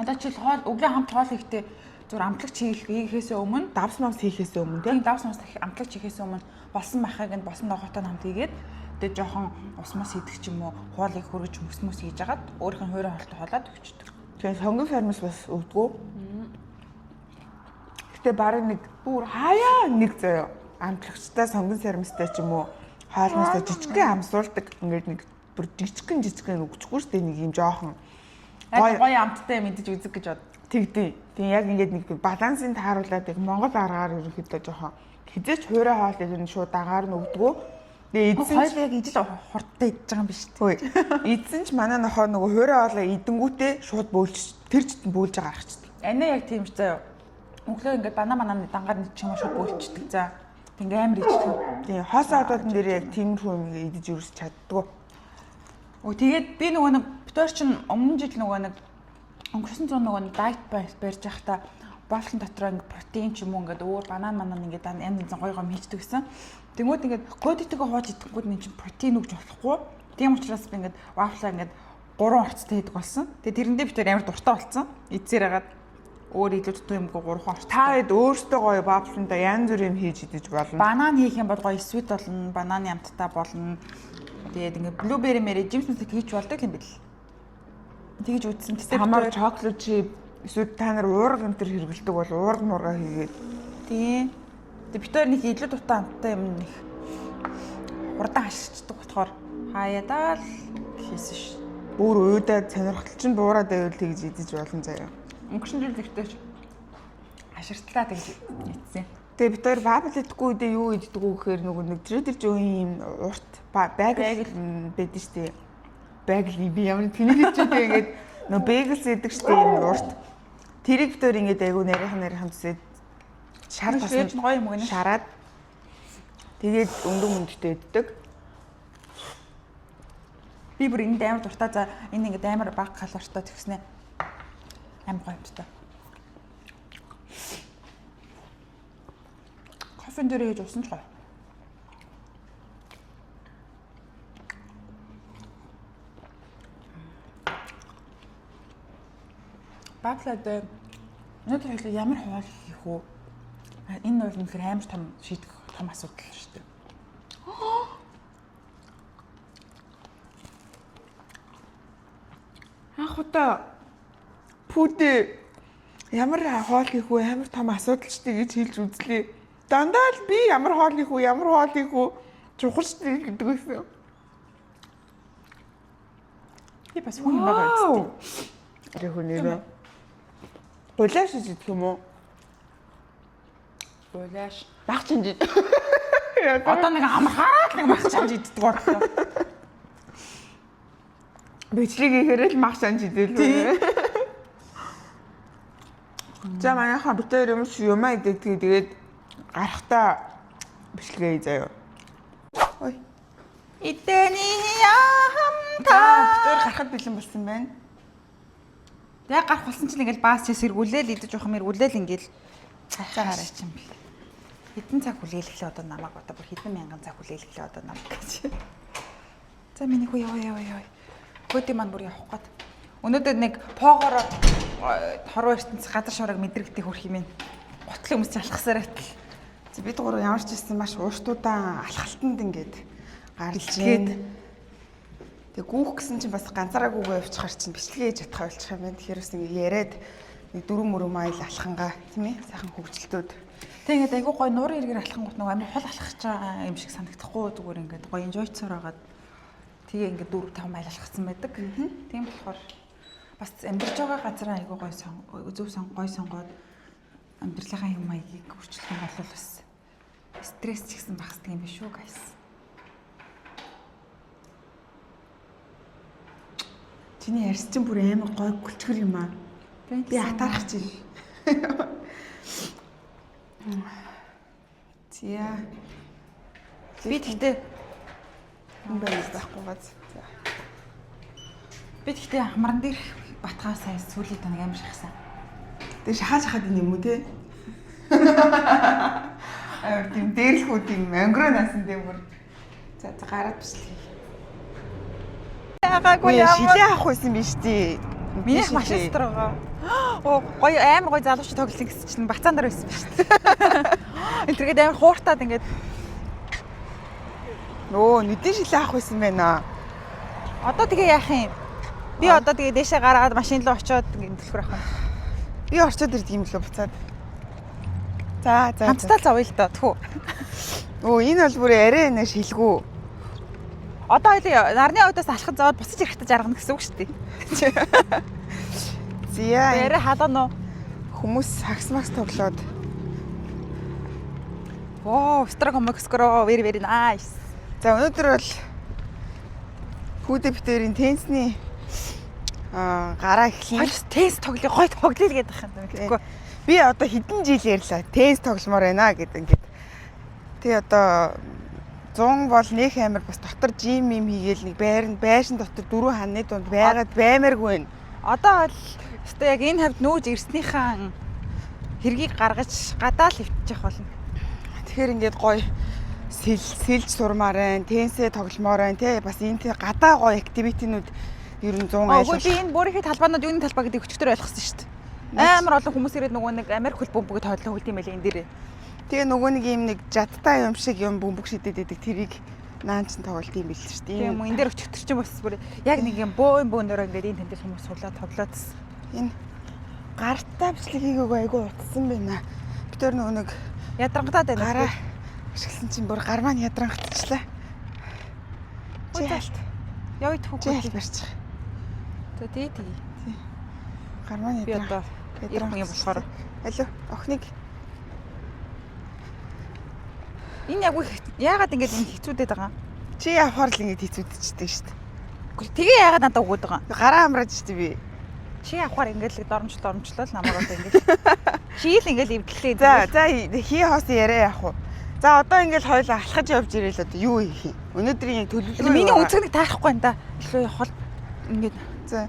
Одоо чи хоол өглөө хамт хоол хийхдээ зүр амтлагч хийхээсээ өмнө давс мамс хийхээсээ өмнө тийм давс мамс амтлагч хийхээсээ өмнө болсон махыг нь босон ногоотой хамт хийгээд тэгээ жоохон ус мас идэх ч юм уу хоолыг хөргөж мөс хийж агаад өөрийнх нь хуурай хоолтой холоод өгчдөг. Тэгээ сонгон фермс бас өгдгөө. Гэтэ баг нэг бүр хаяа нэг заяа амтлагчтай сонгон фермстэй ч юм уу хоолноосоо жижигхэн амсуулдаг. Ингээд нэг бүр жижигхэн өгчихгүй шүү дээ нэг юм жоохон гоё амттай мэдэж үзэг гэж бод. Тэгдээ. Тийм яг ингээд нэг балансыг тааруулаад яг Монгол аргаар ерөнхийдөө жоохон хизээч хуурай хоол гэж нь шууд дагаар нь өгдгөө. Тэгээ эдсэн хоол яг ижил хурдтай идэж байгаа юм биш үү? Эдсэн ч манай нохоо нөгөө хуурай хоолоо идэнгүүтээ шууд бөөлж тэр жит нь бөөлж байгаа гарчдаг. Анаа яг тийм ч заяа. Өглөө ингээд банаа дангаар нэг ч юм шууд бөөлчдөг за. Ингээ амар идчихв. Тийм хоос одоодн дээр яг тиймэрхүү юм идэж юус чаддгүй. Тэгээд би нөгөө нэг битүүр чинь өмнө жил нөгөө нэг өнгөрсөн 100 нөгөө дайт барьж байхдаа боолтон дотроо ингээ протеин ч юм уу ингээ өөр банан ингээ янз янз гоё хийждэг гэсэн. Тэнгүүд ингээ кодитойгоо хууж идэхгүй нэг чинь протеин өгж болохгүй. Тийм учраас би ингээ вафла ингээ 3 орцтой хийдэг болсон. Тэгээд тэрэндээ битүүр амар дуртай болсон. Эцсээр хагаад өөр илүү дутуу юмгүй 3 орцтой. Та хэд өөртөө гоё вафланда янз бүр юм хийж идэж болно. Банан хийх юм бол гоё свит болно, бананы амттай болно. Тэгээд ингээ блубери мэрэ жимсмэсийг хийж болдог юм бэл. Тэгж үтсэн. Хамаар чоколад чип эсвэл та нар уурга энэ төр хэрэгэлдэг бол уурга мурга хийгээд. Тийм. Тэг битээр нэг илүү дутаа амттай юм нэг хурдан хашигддаг болохоор хаяадаа л хийсэн ш. Бүр уудаад сонирхол чинь буураад байвал тэгж идэж болно заяа. Өнгөрсөн жил ихтэй хаширтлаа тэгж ийдсэн. Тэгээ бид хоёр бабл идэхгүй үедээ юу иддэг үү гэхээр нөгөө нэг трейдер жоогийн юм урт байгл байдаг штеп. Байгл би ямар тэнийг читэй ингээд нөгөө бэглс идэг штеп юм урт. Тэрийг бид хоёр ингээд айгу нарийнхан зүсээд шар тасна гоё юм гэнэ. шараад тэгээд өндөг мөндтэй иддэг. Би бүр энд амар дуртай за энэ ингээд амар бага калоритой тэгснэ. Амар гоё юмтай. Кофен дээр хийж усан ч гоё. Баклад өнөөдөр хэлээ ямар хоол хийх үү? Энэ бол үнэхээр амар том шийдэх том асуудал шүү дээ. Анх удаа пүдэ ямар хоол хийх вэ? Амар том асуудал ч гэж хэлж үзлээ. Дандаа л би ямар хоол их үү чухал шүү дээ гэдэг байсан. Би бас хүн юм байгаа үстэй. Тэр хүнээ. Гулааш идэх юм уу? Гулааш. Баг чанж. Одоо нэг амархаад нэг мах чанж иддэг боллоо. Бичлэг ихээр л мах чанж идэл. За манайхаа битээр юмаа идэх тэгээд гарахтаа бичлэгээ заяа. Ой. Идэний Та битээр гарахад бэлэн болсон байна. Яг гарах болсон чинь ингээл баас чис эргүүлээл идэж явах юм эргүүлээл ингээл цаашаа хараач юм бэл. Хэдэн цаг хүлээлгэлээ одоо намайг одоо бүр хэдэн мянган цаг хүлээлгэлээ одоо намайг гэж. За миний хүү яа. Хөдөө маань бүр явах гээд. Өнөөдөр нэг поогоор хорвоо ертөнц газар шуураг мэдрэгдэх хөрх юм. Готлын хүмүүс алхасаар байтал. Бид гурав ямар ч гэсэн маш ууштуудаан алхалтанд ингээд гарчгээд тэг гүүх гэсэн чинь бас ганцаараагүйгээ явчихар чинь бичлэгээ хийж чадхаа болчих юм байна. Тэгэхээр бас ингээд яриад нэг 4 майл алхангаа тийм ээ сайхан хөвгөлтөөд. Тэг ингээд айгуу гой нуурын эргээр алхангууд нэг амар хол алхаж байгаа юм шиг санагдахгүй зүгээр ингээд гой enjoyцоор хагаад тэгээ ингээд 4-5 майл алхацсан байдаг. Тийм болохоор бас амьдарч байгаа газар айгуу гой зөв гой сонгоод амьдралынхаа юм маягийг өөрчлөх юм бол бас стресс ч гэсэн багсдаг юм биш үү guys. Чиний ярьс чинь бүр амар гой гүлчгэр юм аа. Би атаарах чинь. Зя. Би тэгтээ юм байна байхгүй газ. Би тэгтээ хамран дээр батгаа сайн сүлээд нэг амар шахсан. Тэг шахаад юм уу те? Аа тийм дээрлэхүүд юм өнгөрөө насан тийм бүр. За гараад бичлээ. Ягаагүй шилээ авах байсан биш тий. Миний машин дотор байгаа. Оо гоё амар гоё залууч тоглосон гэсэн чинь бацаан дээр байсан шүү дээ. Энэ тэргээд амар хууртаад ингээд нөө нүдэн шилээ авах байсан байна. Одоо тэгээ яах юм? Би одоо тэгээ дэшээ гараад машин руу очиод ингээд төлхөр авах юм. Би орчоод ирдэг юм лөө буцаад. За. Хамтдаа л авъя л доо. Тхүү. Оо энэ бол бүр арай нэг шилгүү. Одоо хоёул нарны удаас алхаж зовоод буцаж ирэхдээ жаргана гэсэн үг шүү дээ. Зя. Ярэ халаано. Хүмүүс сакс тоглоод. Оо, строгомокскро very nice. За өнөөдөр бол хүүдэ битэрийн тенсний гараа эхлэе. Хоёр тенс тоглоё, гой тоглоё л гэдэг юм тэгэхгүй. Би одоо хэдэн жил ярьлаа. Тенс тогломоор байна гэдэг ингээд. Тэгээ одоо 100 бол нэг амир бас дотор жим юм хийгээл нэг байшин дотор 4 ханы дунд байгаад баймааргүй байна. Одоо бол өстой яг энэ хавьд нүүж ирснийхаа хэргийг гаргаж гадаа л хөвчих болно. Тэгэхээр ингээд гоё сэлж сурмаар байна, тенсээ тогломоор байна те бас энэ гадаа гоё активитинууд ер нь 100 айлуулах. Би энэ бүрийнхээ талбаанууд юуны талбай гэдэг өчтөр ойлгосон шүү дээ. Амар олон хүмүүс ирээд нөгөө нэг Америк хөл бөмбөг тоглох хөлт юм байлээ энэ дээр. Тэгээ нөгөө нэг юм нэг жадтай юм шиг юм бөмбөг шидэд байдаг тэрийг наан чин тоглолт юм бэл шүү дээ. Тийм энэ дээр өчтөр чинь бас бүр яг нэг юм бөөнөр ингээд энэ тэндээс хүмүүс суулаад тоглоодс. Энэ гартаа бичлэгийг айгүй утсан байна. Би тэр нөгөө нэг ядрангатаад байна. Гараа ашигласан чинь бүр гар маань ядрангатчихлаа. Жаалт. Явъя түүхээ. Жаалт барьчих. За тий. Гар маань би одоо ирэх юм болохоор алуу охиныг энэ яг яагаад ингэж энэ хэцүүдэд байгаа? Чи явахаар л ингэж хэцүүдчихдэг шүү дээ. Гэхдээ тэгээ яагаад надад өгöd байгаа? Гараа амрааж шүү дээ би. Чи явахаар ингэж л доромжлол намайг одоо ингэж. Чи л ингэж эвдлээ. За хий хоос яриа явах уу? За одоо ингэж хоёулаа алхаж явж ирээл одоо юу хийх юм? Өнөөдрийн яг төлөвлөгөө. Миний өнцөгийг таахгүй байна да. Илүү явах ингэж. За.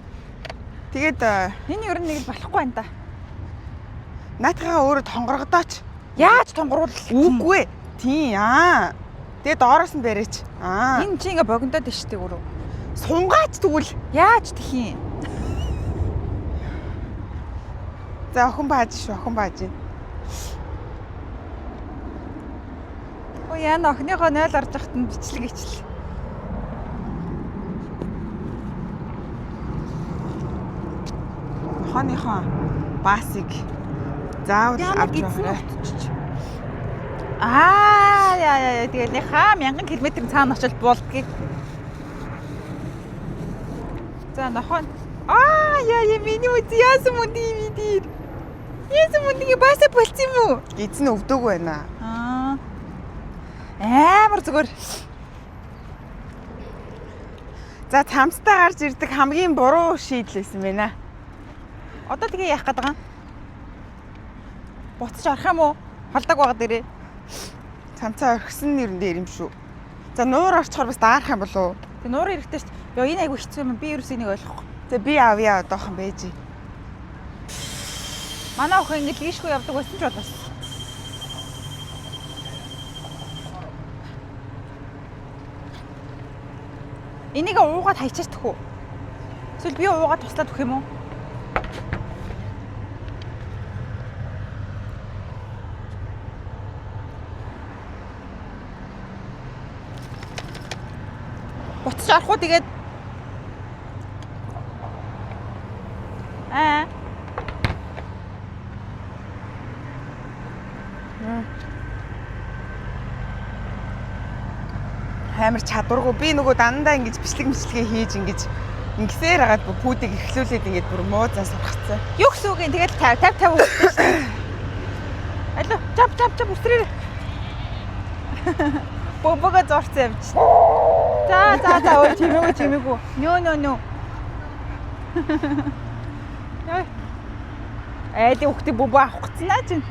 Тэгээд энэ ер нь нэг л болохгүй байна да. Наатагаа өөрөө тонгоргодооч. Яаж тонгоруул? Үгүй. Тийм тэгээд доороос нь барьаач. Энэ чи ингээ богиндоод байна шүү дээ өөрөө. Сунгаач тэгвэл яаж тэх юм? За охин бааж шүү, охин бааж. Өө яа н охиныгоо 0 орж яхад нь бичлэг ичл. Охиныхоо басыг заавал авч яваарай. Яа тэгээд нэг хаа 1000 км-ийн цаана очил болдгийг. За нохоо. Яа миний үз яасан мөн видео. Яасан мөн нэг баса болц юм уу? Эзэн өвдөг байна. Амар зүгээр. За цамцтай гарч ирдэг хамгийн буруу шийдэл байсан байна. Одоо тэгээ яах гээд байгаа юм? Буцаж орох юм уу? Холдог байгаа дээрээ. Цамцаа орхисон нэрэн дээр юм шүү. За нуур орчхоор бас даарах юм болов уу? Тэг нуур ирэхтэй шүү. Яа энэ айгу хэцүү юм. Би ерөөсөө энийг ойлгохгүй. За би авъя одоохон байж. Манай охин ингэ лишгүй явдаг байсан ч болоос. Энийг уугаад хайчаач төхөө. Эсвэл би уугаад туслаад өгөх юм уу? Буцаж орох уу тэгээд Амар чадваргүй. Би нөгөө дандаа ингэж бичлэгээ хийж ингэсээр хагаад пүүдийг эхлүүлээд ингэж бүр муузан сургацсан. юу гэсэн үг юм тэгэл 50 үстэй шүү дээ. Алло, чап үсрээ. Бобога зорцсон явж. За өө чимээгүй. Нөө. Эди ухти бобо авах гэсэн аа чинь.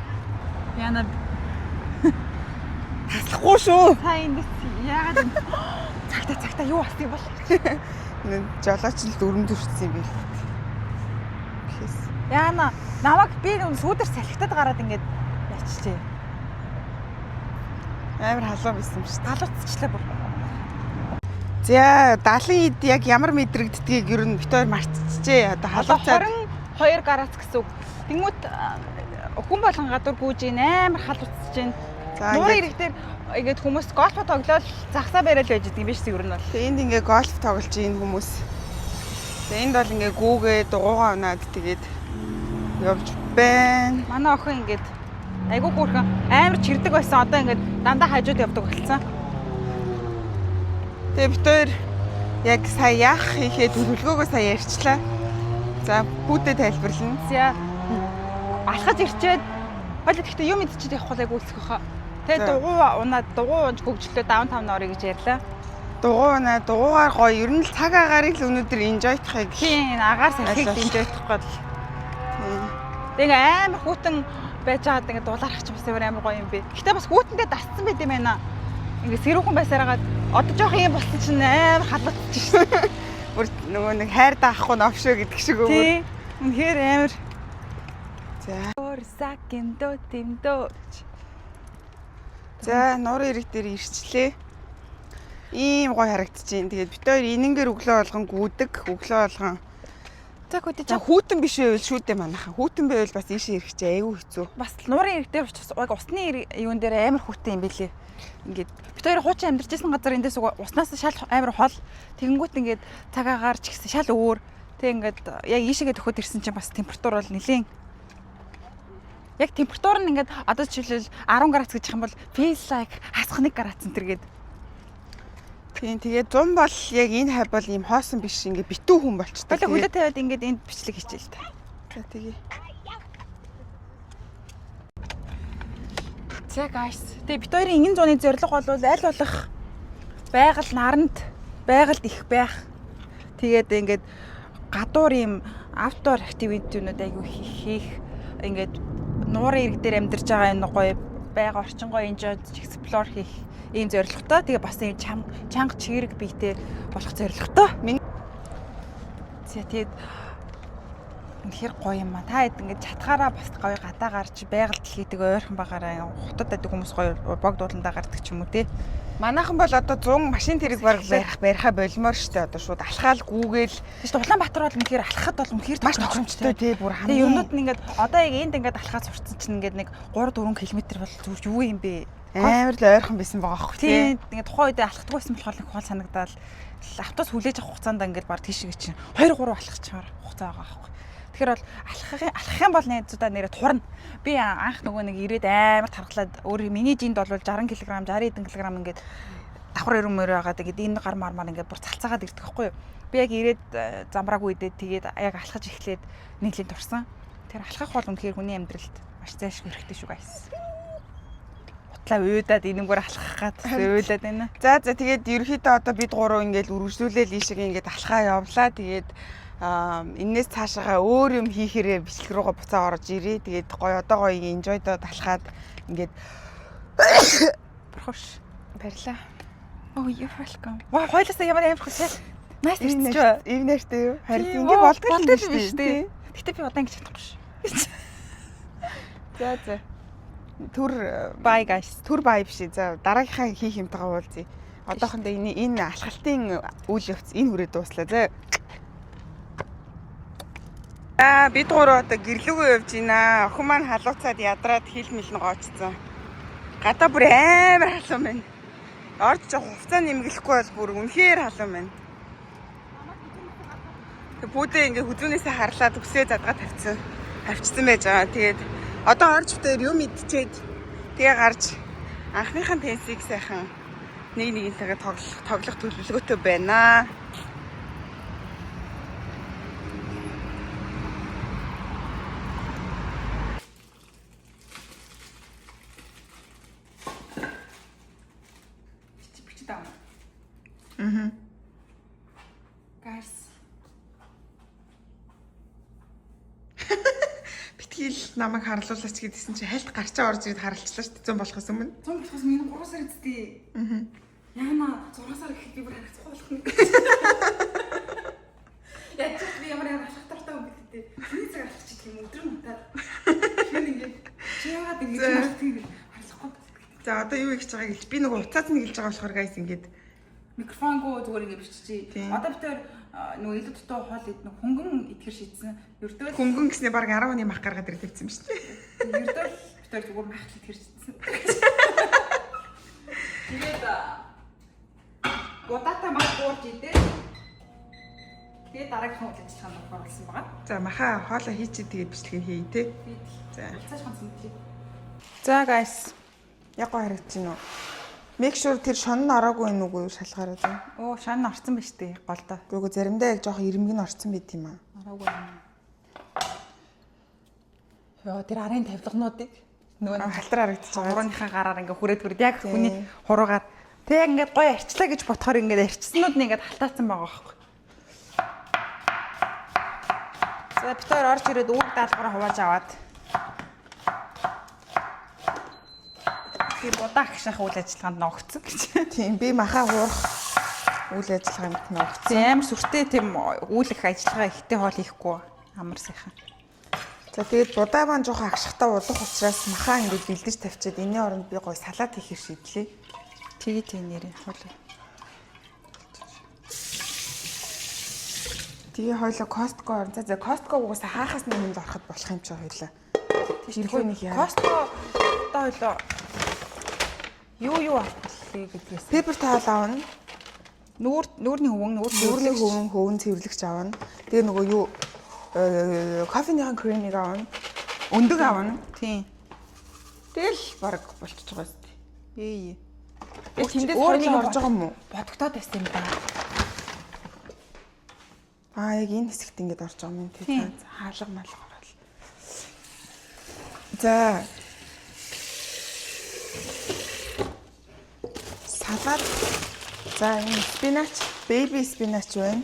Яна Таслахгүй шүү. та энд яагаад юм? Цагта юу болт юм бол? Жолооч л дүрм дүрцсэн юм би. Гэс. Яна намайг би сүүдэр салхитад гараад ингээд ячжээ. Амар халуун байсан юм шүү дээ. Халууцчлаа бүр. За 70 ид яг ямар мэдрэгддгийг ер нь бит хоёр мартчихжээ. Одоо халууцаад 22 гараас гэсэн үг. Тэнгүүт хүн болгон гадуур гүйж ийн амар халууцж ийн. Нуурын ирэх дээр ингээд хүмүүс гольф тоглоод загсаа бариад байж байгаа юм биш үү ер нь бол. Тэгээ энд ингээ гольф тоглож ийн хүмүүс. Тэгээ энд бол ингээ гүүгээ дугуугаа унаад тэгээд явж байна. Манай охин ингээд айгуу гүрхэн амар чирдэг байсан. Одоо ингээд дандаа хажууд явдаг болсон. Тэгээ бит хоёр яг сая яах хийхэд төлөвлөгөөгөө сая ярьчлаа. За пүүдэд тайлбарлана. За алхаж ирчээд хоёул гэхдээ юм идчихэд явах байгааг үлсэх хаа. Тэгээ дугуй унаад дугуй унж хөгжлөө даунтаун орё гэж ярьлаа. Дугуй унаа дугуугаар гоё ер нь л цаг агаарыг л өнөөдөр энжойдохыг. Тийм агаар сахиг энжойдох гол. Тэгээ амар хүүтэн байж байгаад ингээд дулаарах ч бас амар гоё юм бэ. Гэхдээ бас хүүтэндээ дасцсан байт юм байна. Ингээд сэрүүхэн байсараад одоо жоох юм болсон чинь амар халуутчих шин. Бүр нөгөө нэг хайр даахгүй новшөө гэдэг шиг өөр. Тийм. Үнэхээр амар. За. Сакин до тимдо. За нуурын ирэг дээр ирчлээ. Ийм гоё харагдчихээн. Тэгээд бит хоёр энэнгээр өглөө болгон гүдэг, өглөө болгон. За гүдэж. За хүүтэн биш байвал шүү дээ манайхан. Хүүтэн байвал бас ийшээ ирэх чи айгүй хэцүү. Бас нуурын ирэг дээр учраас усны юун дээр амар хүүтэн юм билээ. Ингээд бит хоёр хуучин амьдарч байсан газар эндээс уснаас шал амар хол. Тэгэнгүүт ингээд цаг агаар ч гэсэн шал өөр. Тэг ингээд яг ийшээгээ төхөд ирсэн чинь бас температур бол нэлээд яг температур нь ингээд одоо жишээлбэл 10 градус гэж юм бол feels like хасах 1 градус центр гээд. Тийм тэгээд 100 бол яг энэ хай бол ийм хоосон биш ингээд битүү хүн болчтой. Хойлоо хөлөө тавиад ингээд энд бичлэг хичээл та. За тэгээ. За guys. Тэгээ бит хоёрын ингэн зууны зорилго бол аль болох байгаль наранд байгальд их байх. Тэгээд ингээд гадуур ийм outdoor activity-нууд айгүй хийх ингээд нуурын ирэг дээр амьдарч байгаа энэ гоё байга орчин гоё enjoy explore хийх ийм зорилготой. Тэгээ бас ийм чанга чирэг биетэй болох зорилготой. За тэгээд үнэхээр гоё юм аа. Та хэд ингэж чатгаараа бас гоё гадаа гарч байгаль дэлхийдэг ойрхон багаараа хотод байдаг хүмүүс гоё бог дууландаа гардаг ч юм уу те. Манайхан бол одоо 100 машин тэрэг барих барихаа болмоор штэ одоо шууд алхаал гүүгээл. Тэгэж Улаанбаатар бол үнэхээр алхахад бол үнэхээр маш тохиромжтой тий бүр хамгийн. Тэгээ юмнууд нь ингээд одоо яг энд ингээд алхаад сурцсан чинь ингээд нэг 3 4 км бол зүрж юу юм бэ? Амар л ойрхон байсан байгаа хөх тий. Ингээд тухайн үед алхадаггүй байсан болохоор нэг хоол санагдаад автобус хүлээж авах хугацаанд ингээд баг тийшээ чинь 2 3 алхачихаар хугацаа байгаа аахгүй. Тэгэхээр бол алхах юм бол найзуудаа нэрээ турна. Би анх нөгөө нэг ирээд амар тархлаад өөр миний жинд бол 60 кг, 60 хэдэн кг ингээд давхар өрөмөр байгаад ингээд энэ гар мармаар ингээд бүр цалцаагаад ирдэг байхгүй юу. Би яг ирээд замбраагүй идээд тэгээд яг алхаж эхлээд нэглэн турсан. Тэр алхах бол үнэхээр хүний амьдралд маш зайлшгүй хэрэгтэй шүү guys. Утлаа уйдаад энэгээр алхах гад уйдаад байна. За тэгээд ерөөхдөө одоо бид гурав ингээд үргэлжлүүлээл ийшээ ингээд алхаа явлаа. Тэгээд энээс цаашаа өөр юм хийхээрээ бичлэг руугаа буцаа орж ирээ. Тэгээд гоё одоо гоё enjoy-дод алхаад ингээд Бурхаш. барьлаа. Oh, you're welcome. Ваа, хойлоосаа ямар амар хөшөө. Nice ирчихэж байна. Ив нэртэй юу? Харин ингэ болдгоо юм биш үү? Гэтэ би удаан гэж чадахгүй ш. За. Түр Bye guys. Түр бай биш. За дараагийнхаа хийх юмтайгаа уулзъя. Одоохондоо энэ алхалтын үйл явц энэ хүрээ дууслаа. За. Бид гурав одоо гэрлүүгөө явж байна. Охин маань халууцаад ядраад хил мэлн гоочсон. Гадаа бүр амар халуун байна. Орж жоох хуцаа нэмгэлэхгүй бол бүр үнэхээр халуун байна. Бүүдээ ингээ хүзүүнээсээ харлаад үсээ задгаа тавьчихсан байж байгаа. Тэгээд одоо орж битээр юм идчихэд тэгээ гарч анхныхын тенсийг сайхан нэгнийгээ тоглох төлөвлөгөөтэй байна. Guys. Битгийл намайг харлуулаач гэдгийгсэн чи хальт гарчаа орж ирээд харалчлаа шүү дээ. 100 болохоос өмнө. 100 болохоос минь 3 сар эцтэй. Яана 6 сар ихэд би бүр харагдахгүй болох юм. Яаж ч би ямар алхах тартай юм бэ гэдэг. Миний цаг алхах юм өдөр мутаад. Шинэ ингээд чи яагаад ингэж харлахгүй. За одоо юу хийж байгааг хэлж би нөгөө уцаас нь хэлж байгаа болохоор guys ингээд микрофонгоо зүгээр ингэ биччихье. Одоо бид тэр нөгөө илүү дутуу хоол идэх хөнгөн идэхэр шийдсэн. Ердөө хөнгөн гэснээр баг 10 оны мах гаргаад ирээд тавьсан ба шүү дээ. Ердөө бид тэр зүгээр мах идэхэр шийдсэн. Тэгээд удаатай мах уурж идээ. Тэгээд дараагийн үйл ажиллагаанд оролцсон байгаа. За махаа хоолоо хийчихэд тэгээд бичлэгийг хийе те. За. Цааш ганцхан тий. За guys. Яг гоо харагдчихна уу? Make sure тэр шонн ороогүй нүг үү шалгаарай заа. Оо, шонн орсон ба штэ голдоо. Гүгөө заримдаа яг жоох ирэмэг нь орсон байт юм аа. Ороогүй. Яа, тэр арын тавилгануудыг нөгөө халтар харагдчих байгаа. Хурууныхаа гараар ингээ хүрээд яг хүний хуруугаар тэг ингээ гоё арчлаа гэж бодохоор ингээ арчснууд нь ингээ халтаацсан байгаа байхгүй. За бид хоёр орж ирээд үүг даалгавраа хувааж аваад удаа агшаах үйл ажиллагаанд ногцсон гэж. Тийм би махаа хуурах үйл ажиллагаанд ногцсон. Амар сүртэй тийм үйл их ажиллагаа ихтэй хоол хийхгүй амар сайхан. За тэгээд будаа маань жоохон агшихтаа удах учраас махаа ингэж бэлдэж тавьчаад энэний оронд би гоё салат хийхэр шийдлээ. Тэгээ нэрээ хоол. Тэгээ хойлоо Costco орон. За Costco угаасаа хаахаас нэмэнд ороход болох юм чи хойлоо. Тэрхүү нэг яа. Costco одоо хойлоо юу автлээ гэдгээс. Paper towel аавна. Нүүрний хөвөн цэвэрлэгч аавна. Тэгээ нөгөө юу кофеныхан кремийг аавна. Өндөг аавна. Тийм. Тэгэл баг болчихж байгаа сте. Ээ. Тэндээс хойлоо орж байгаа юм уу? Бодогдоод байсан юм да. Яг энэ хэсэгт ингэж орж байгаа юм тийм. Хаалга малга орол. За. Салат. За энэ спинач, baby спинач байна.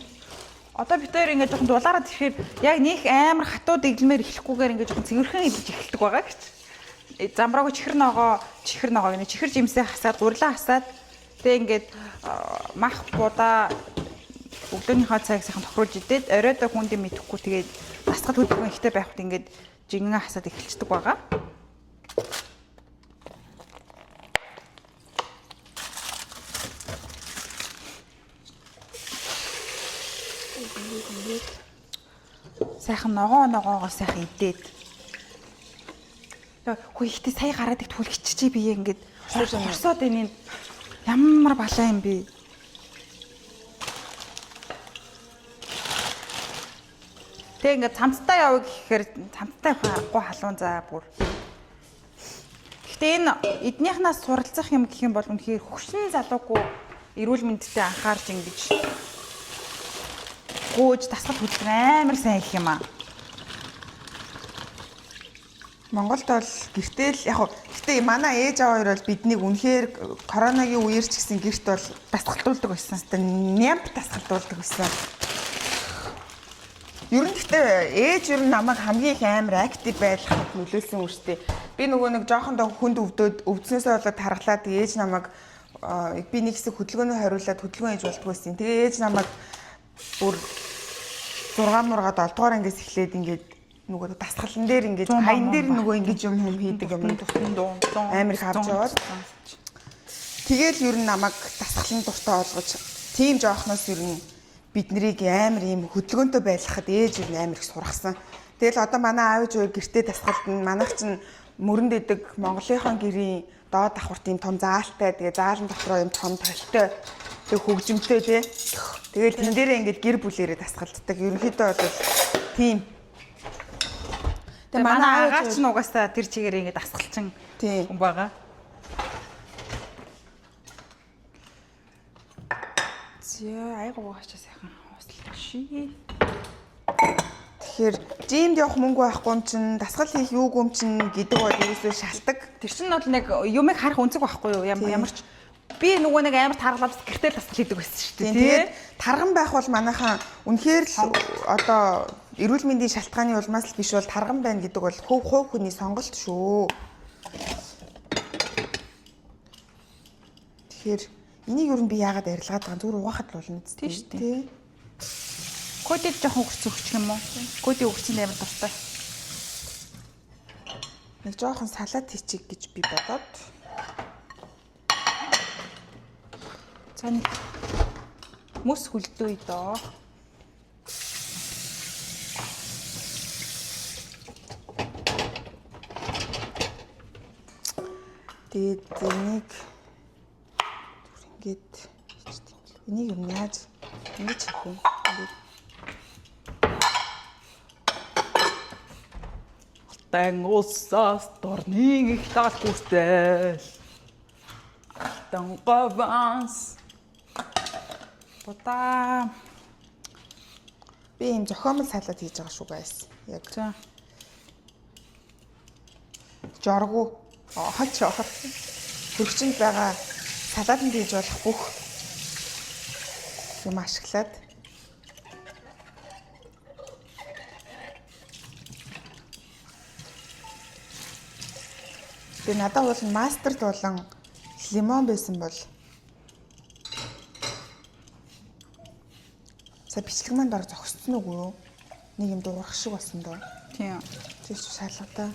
Одоо бид хоёр ингээд жоохон дулаараад ирэхээр яг нэг амар хатуу дэглэмээр эхлэхгүйгээр ингээд жоохон цэвэрхэн идэж эхэлдэг байгаа гэж. Замбраагүй чихэр ногоо гэнэ чихэр жимсээ хасаад урлаа хасаад тэгээ ингээд мах будаа өглөөнийхөө цагийг сайхан тохируулж идээд оройдоо хүндээ мэдэхгүй тэгээд насгал хөдөлгөөн ихтэй байхад ингээд жингэн хасаад эхэлчихдэг байгаа. Сайхан ногоогоо сайхан идээд. Хөө ихтэй сая гараад их түлхчихжээ бие ингээд хорсоод энэ ямар балаа юм бэ? Тэг ингээд цамцтай явъя гэхээр цамцтай харахгүй халуун заа бүр. Гэхдээ энэ эднийхнээс суралцах юм гэх юм бол үнэхээр хөгшин залуугүй эрүүл мэндэд анхаарч ингэж гүйж тасгал хөдөлгөөн амар сайн их юм аа. Монголд бол гэртэл яг гэхдээ манай ээж аваа хоёр бол биднийг үнэхээр коронагийн үеэр ч гэсэн гэрт бол Тасгалтуулдаг байсан. нямп тасгалтуулдаг байсан. Ер нь гэхдээ ээж ер нь намайг хамгийн их амар актив байхад нөлөөлсөн үстэй. Би нөгөө нэг жоохондоо хүнд өвдснөөсөө болоод тархлаад ээж намайг би нэг хэсэг хөдөлгөөний хариулаад хөдөлгөөн хийж болдгоо байсан. Тэгээ ээж намайг бүр 6 мургаад 7 дугаар ангиас эхлээд ингээд нөгөө дасгалан дээр ингээд хаян дээр нөгөө ингэж юм хийдэг юм амар их авч яваад. Тэгэл ер нь намайг дасгалан дуртай болгож тийм жоохноос ер нь бид нарыг амар ийм хөдөлгөөнтэй байлгахад ээж ер нь амар их сургасан. Тэгэл одоо манай аав ээж гэртээ дасгалдан манайх чинь мөрөнд идэг Монголынхон гэрийн доод давхар тийм том заалтай тэгээ заалан дотроо юм том толтой тэг хөгжимтэй тий. Тэгэл тэн дээрээ ингээд гэр бүлээрээ дасгалддаг. Ерөнхийдөө бол тийм. Тэгээ манай агаар ч нугасаа тэр чигээр ингээд дасгалчин хүн байгаа. Зя айгуу угаачаа сайхан хууслаа ший. Тэгэхээр жимд явах мөнгө байхгүй юм чинь дасгал хийх юуг юм чинь гэдэг бол ерөөсөө шалтгаан. Тэр чинь бол нэг юмыг харах үнцэг байхгүй юу? Ямар ч би нөгөө нэг амар таргалаад гэртэл дасгал хийдэг байсан шүү дээ. Тэгээд тарган байх бол манайхаа үнэхээр л одоо эрүүл мэндийн шалтгааны улмаас л биш бол тарган байна гэдэг бол хувь хүний сонголт шүү. Тэгэхээр энийг юу би яагаад арилгаад байгаа зүгээр угаахад болно тийм шүү дээ. Кодид жоохон өгч өгчих юм уу? Коди өгсөн амар дуртай. Нэг жоохон салат хийчих гэж би бодоод. За нэг мөс хүлдөөе доо. Тэгээд энийг ингээд хийчих юм. Энийг юу яаж ингэж хийх юм? Тэн усаас дорныг их тал хүртэл Тонгованс Бота би юм зохиомл салат хийж байгаа шүү guys. Яг за жоргуу очоор хөргөчөнд байгаа салаатанд хийж болох бүх юм ашиглаад би надад бол мастерд болон лимон байсан бол за бичлэг манд ор зогссон үгүй юу? Нэг юм дуурах шиг болсон доо. тийм Тэс шалгадаа.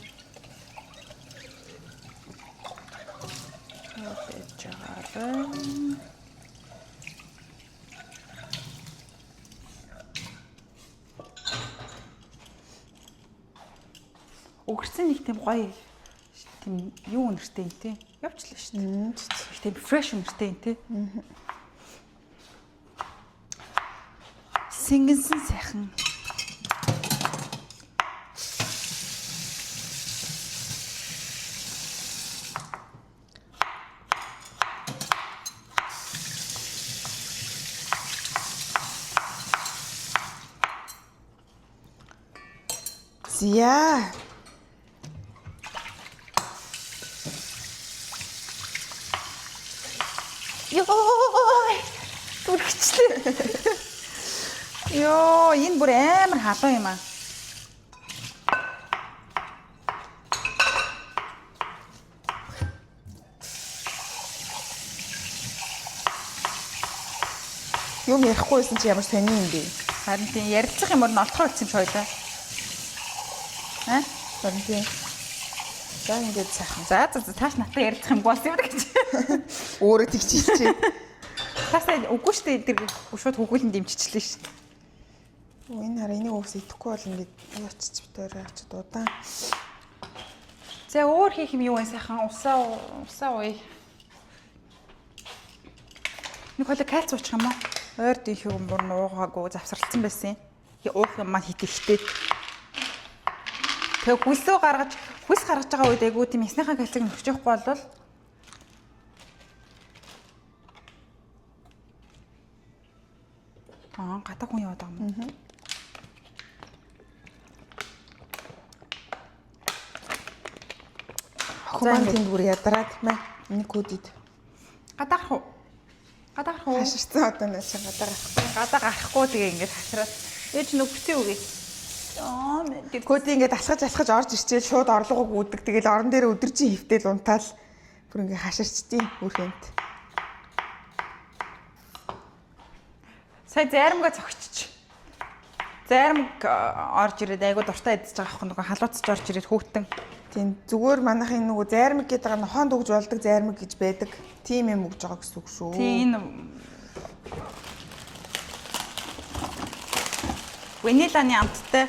Жаараа Өгөрцөн нэг тийм гоё тийм юу нэртэй юм те. Явчлаа шүү дээ. Тийм фреш нэртэй юм те. Сингэнсэн сайхан. Зя. Ёой! Түрхчлээ. Ёо, энэ бүр амар халуун юм аа. Юм ярихгүйсэн чи ямар сони юм бэ? Харин тийм ярилцах юм бол олдохоор болсон юм шиг ойлоо. Харин тийм. За ингээд сайхан. За тааш надад ярилцах юм гоос юм гэж. Өөрөө тэгчих чи. Таасаа үгүй шүү дээ тэр шууд хөгүүлэн дэмжчихлээ шүү. Энэ хараа энийг уус идэхгүй бол ингээд очиж битээр очиж удаан. За өөр хийх юм юу вэ сайхан усаа ууя. Нэг хойло кальц уучих юм уу? Ойр дийх юм бүр нуугаагүй завсралцсан байсан юм. уух юм маань хит ихтэй. Тэгээ хөлс гаргаж байгаа үед айгуу тийм ясныхаа калцыг нөхч явахгүй болвол гадаа хүн яваад байгаа юм. Хөөе тэнд бүр ядраад мэ. Нэг хөдөд. Гадаа гарах уу? Хаширсан одоо нэг чи Гадаа гарахгүй тэгээ ингээд хашраад. Ээж нүгцэн үгүй. Кodi ингээд алхаж орж ирчээл шууд орлогоо гүйдэг. Тэгэл орон дээр өдөржин хөвтөл унтаал бүр ингээд хаширчдیں۔ Үрхэнд. Сая зайрамга зогччих. Зайрамг орж ирээд айгуу дуртай идэж байгаа хөх нөгөө халууцж орж ирээд хөөхтөн. Тийм зүгээр манайхын нөгөө зайрамг гэдэг байгаа нохоонд өгж болдог зайрамг гэж байдаг. Тийм юм өгж байгаа гэсэн үг шүү. Тийм энэ ваниланы амттай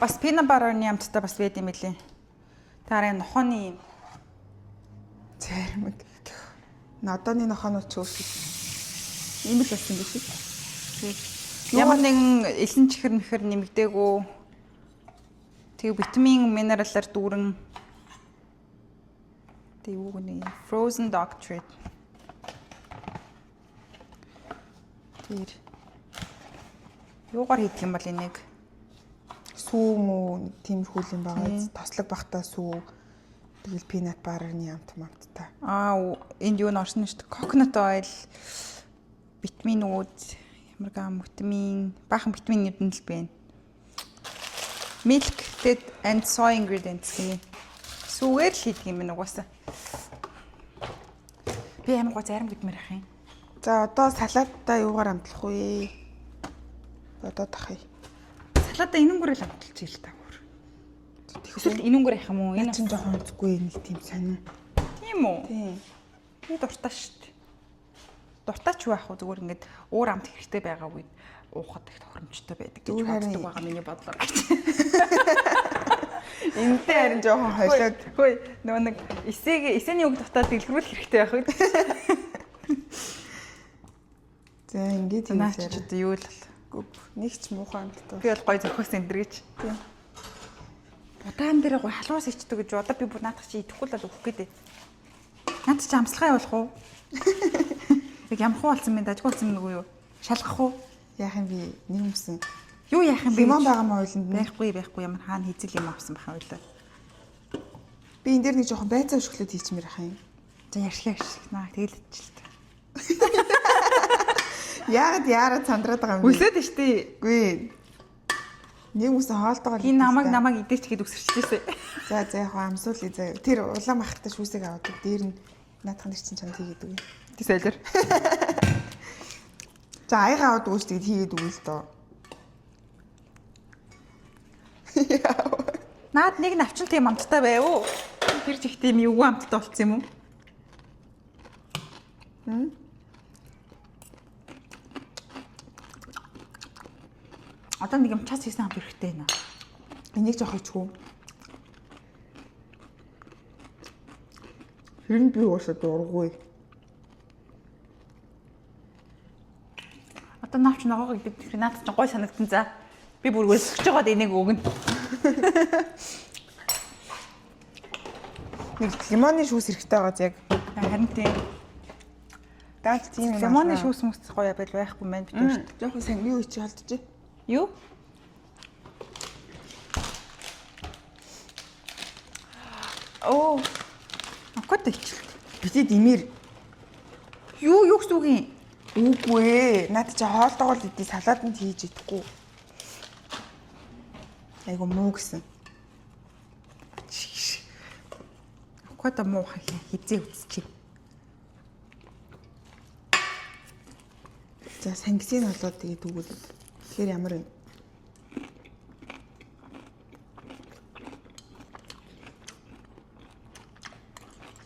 бас пина бароны амттай бас байд юм лээ. Таараа нохооны зайрамг. Наданы нохоонууд ч өөр ийм л болсон биш үү? Ямар нэгэн элен чихэр мэхэр нэмэгдээгүү. Тэгээ витамин минералаар дүүрэн. Тэгээ юу гэнэ? Frozen dog treat. Тэр юугаар хийдэг юм бол энийг сүү мүү тиймэрхүү юм байгаа. Тослог бахта сүү. Тэгэл peanut butter-ны амт мамттай. Энд юу н орсон шүү дээ. Coconut oil, витаминууд, ямар гам витамин, баахан витаминууд нь л байна. Milk and soy ingredients гэнэ. Сүүгээр л хийдэг юм байна угаасаа. Би амар гоо зарим гэдмээр ах юм. За одоо салаатаа юугаар амтлах вэ? Одоо тахъя. Салаатаа энэнгүүрээ л амталж ийл та бүр. Эсвэл энэнгүүр ах юм уу? Энэ чинь жоохон үзгүй нэг тийм сонин. Тийм үү? Тийм. Би дуртай шүү дээ. Дуртай ч байх уу зүгээр ингээд уур амт хэрэгтэй байгаа үед уухад их тохиромжтой байдаг гэж боддог байгаа миний бодлоор. Энтэй харин жоохон холиод. Хөөе нөгөө нэг эсэний үг дотоод дэлгэрүүлэх хэрэгтэй байх үед. За ингээд юм наач ч юу л нэг ч муухай амттай. би бол гой зөхөөс энэ гэж. Тийм. Удаан дээр гой халуус ичдэг гэж одоо би бүр наадах чи идэхгүй л өгөх гээд. Наад чи амсалгаа явуулах уу? Яг ямар хуу болсон бэ? Дажгүй болсон нүгөө юу? Шалгах уу? Яах юм би нэг юмсан. Юу яах юм бэ? Лимон байгаа мó ойлонд байхгүй ямар хаана хийцэл юм авсан баха ойлоо. Би энэ дээр нэг жоохон байцаа өшгөлөд хийчмээр ах юм. За ярьшлаа. Тэгэл идчихлээ. Яагаад яараа цандраад байгаа юм бэ? Хүлээд нь штий. Үгүй. Нэг хүмүүсээ хоолтойгоор хин намайг идэж гээд үсэрчээсэ. За яг амсуулъя заа. Тэр улаан махтай шүүсийг аваад дээр нь наадах нэр чинь чамд хийгээд үгүй. Тэсэлэр. За аяга аваад үгүй тэгээд хийгээд үгүй л доо. Наад нэг навчин тийм амттай байв уу? Тэр чих тийм юу амттай болцсон юм уу? Одоо нэг юм час хийсэн хамт хэрэгтэй нэ. Энийг жоох ичгүй. Хэрэг би уусаа дургүй. Одоо навч ногоог гэдэг тэр надад ч гой санагдсан за. Би бүр өсөж байгаад энийг өгнө. Нэг лимоны шүүс хэрэгтэй байгаа яг. Харин тийм. Даад тийм лимоны шүүс мөс гоё байл байхгүй мэн бид шүү дээ. Жохон сайн юу ичи халдчих. Юу? Оо. Акот ичил. Битэд имэр. Юу гэсэн үг юм? Үгүй ээ. Наад чи хоолтойгоо л идэх салаатанд хийж идэхгүй. Айгу муу гэсэн. Акот муу хизээ үзчих. За сангисыг болоод тэгээд үгүүлээд. Тэгэхээр ямар вэ?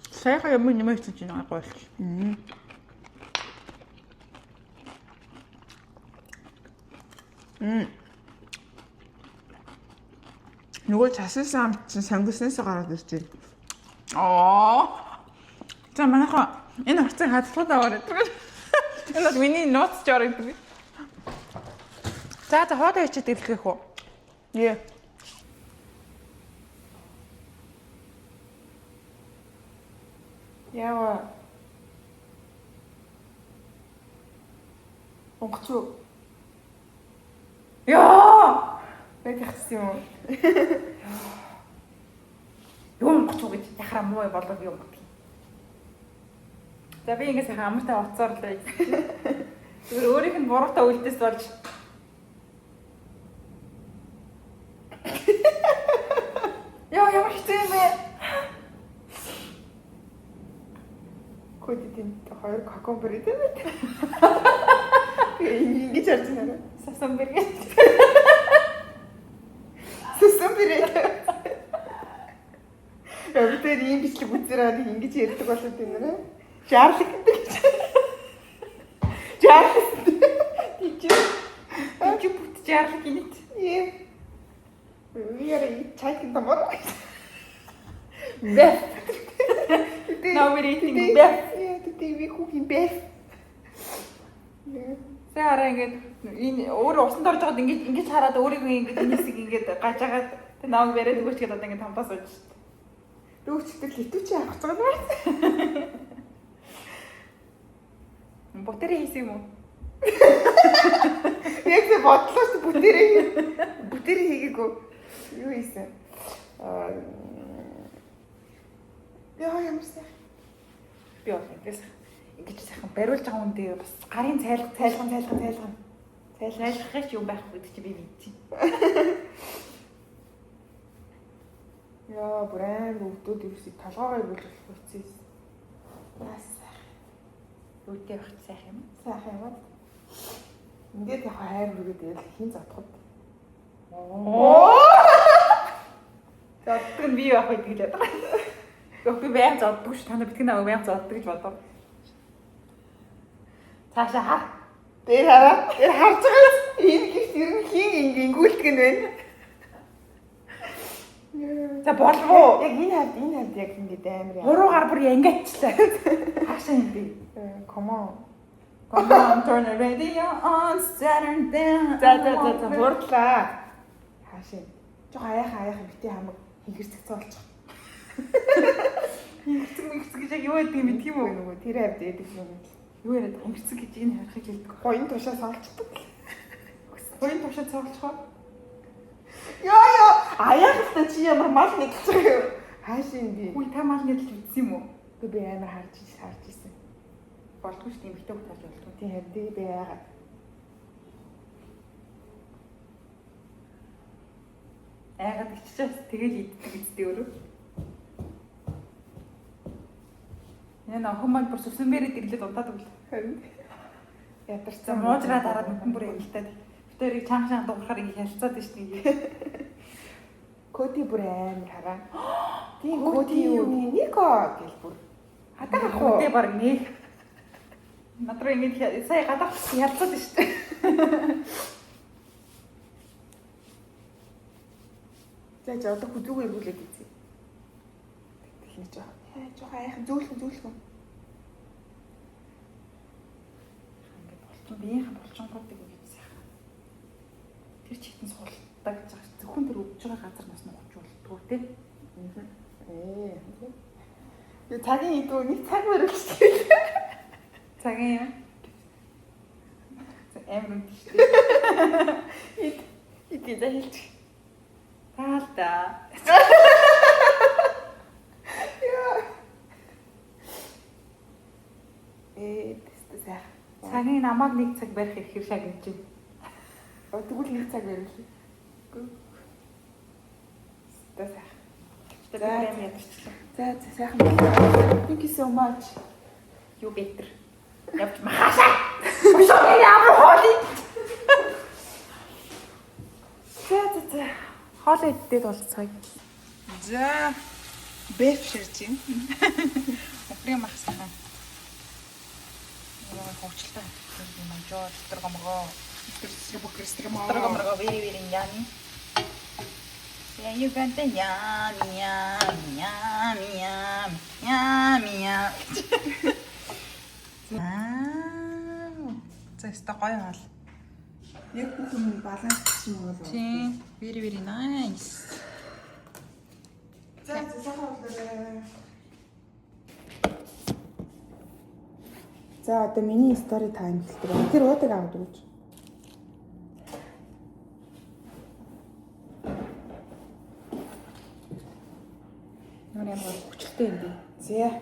Сайхан юм нэмэх чинь гоё. Нөгөө чассан амт чинь сангиснаас гараад ирж байна. За манайхаа энэ хурцыг хадгалаад аваад гэдэг. Энэ миний ноц жоор гэдэг. За хоолой хийчихэд ирлэх үү? Нэ. Яа. Онгоцоо. Яа! Бэгчсэн юм уу? Юм гоцоо гэж яхаа муу болов юм бол. За би ингэ сайхан амартай уцаар л бай. Зүгээр өөрийнх нь буруутай үлдээс болж. Яа ямар хэцүү юм бэ? Көдөд хоёр кокомбер идэв. Ингэж харж байна. Сасамбэр. Сасамбэр. Өвдөр ийм бичлэг үзэрээд ингэж ярьдаг болоод байна нэ. Жаарлаг гэдэг. Жаарлаг. Чи бут жаарлаг инэт. Ийм. Яа чайг тамар. Бэф. Now we're eating beef. Yeah, today we cooking beef. Саараа ингээд энэ өөр усанд орж байгаад ингэж хараад өөрийгөө ингэж энэсийг ингэж гажаагаад тэг нааг бариад өгөөч гэдэг одоо ингэ тамтаас ууж шүү дээ. Дүүчтэй литүүч авах цаг байна. Бутэрээ хийсэн юм уу? Яг л бодлоо шүү бүтэрээ хийгээгүй. Юу хийсэн? Яа ямарсаа. Би бол ингэж сайхан бариулж байгаа юм дээр бас гарын цайлгах юм байхгүй гэдэг чи би мэдчих. Яа брэнд өвдөд юуси толгоогоо бүлэх хүчээс. Яас сайхан. Үүдээ багт сайхан юм. Сайхан юм. Ингээд яг хайр бүргээд хин зодход. Зоддог нь би байх үед гэж бодоо. Би байнг зоддог ш та нар битгий наваа байнг зоддог гэж бодоо. Цаашаа хар. Тэр хараа. Тэр харж байгаа. Энэ гихт ер нь хин ингэнгүүлдэг нь байна. За болов. Яг энэ хавд яг ингэж амар яа. Уруугаар бүр янгаачлаа. Хаашаа юм бэ? Come on. Come on, turn the radio on, Saturday. За хурдлаа. Хаашаа. Жог аяахан бити хамаг хинхэрцэгцээ болчих. Хинхэрцэг гэж яг юу гэдэг юм бэ тийм үү? Нөгөө тэр хавд яадаг юм. Юу яриад хинхэрцэг гэж энэ харахыг хэлдэг. Гоён тушаа сонсчдаг. Гоён тушаа цоолчихоо. Яа аяахтай чи ямар мал нэгж байгаа юм. Хаашаа юм би. Үгүй та мал нэдэлж үзсэн юм уу? Би амар харж ирсэн. Болдгүй шүү дээ эмхтэй хутаж болдгүй. Тийм хэвдээ би яагаад. Айгаад иччихээс тэгэл иддэг үстэй өөрөө. Энэ охин маань бүр сүсэмбэрэд ирлээд удаад өгөл. Харин ядарсан муужраа дараад нүхэн бүр эмэлтээд. Битэрийг чанга дуурахаар ингэ хялцаад байна шүү дээ. Коти бүр амар хараа. Тийм коти юу? Нико гэл бүр. Хатаа ах уу? Тэ баг нэг. Надруу ингэ сая гадах хялцаад байна шүү дээ. За одоо хүзүүгээр бүлээд үзье. Тэгэх жоо. Жоо хаяхан зөөлхөн. Биеийн булчингуудыг үгүй сайхан. Тэр чигтэн суулдаг зөвхөн тэр өвж байгаа газар нас нь ухж болдгоо тий. Юу цагийн идүү нэг цаг мөрөлчтэй. Цагийн юм. Амар үнэтэй. Идэ захилч. Таалта. Тэстэ сайхан. Цагийн намайг нэг цаг барих ихэр шагнаж байна. Тэгвэл нэг цаг барилаа. Тэстэ сайхан. За сайхан байна. Thank you so much. You better. Явж махашаа. Өшөө ямар хоолой. За. Хоолой идээд болцгаая. За бэф ширж юм. Охрын махсаа. Хөвчлээ. Тэр манжоо тэргомгоо. Тэргомгоо вири яни. Я юганта ями. За өстө гоё хоол. Яг бүх юм баланс гэсэн юм бол. Тийм. Very nice. За сайхан болоорой. За одоо миний story time гэдэг байна. Тэр уудаг аваад өгч. Ямар хүчтэй юм бэ? Зэ.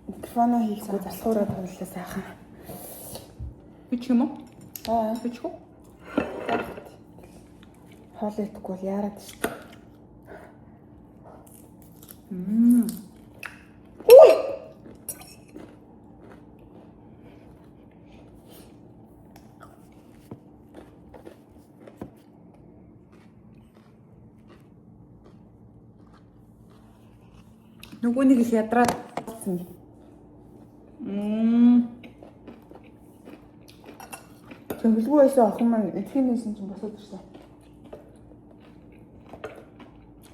Микрофоно хийхгүй залхуураа тоглолоо сайхан. Бичих юм уу? Аа, Бичих үү? хоол идэхгүй бол яарад шүү дээ. Нөгөө нэг их ядраад. Тэнгэлгүй байсан охин маань эдхийн байсан чинь босоод ирсэн.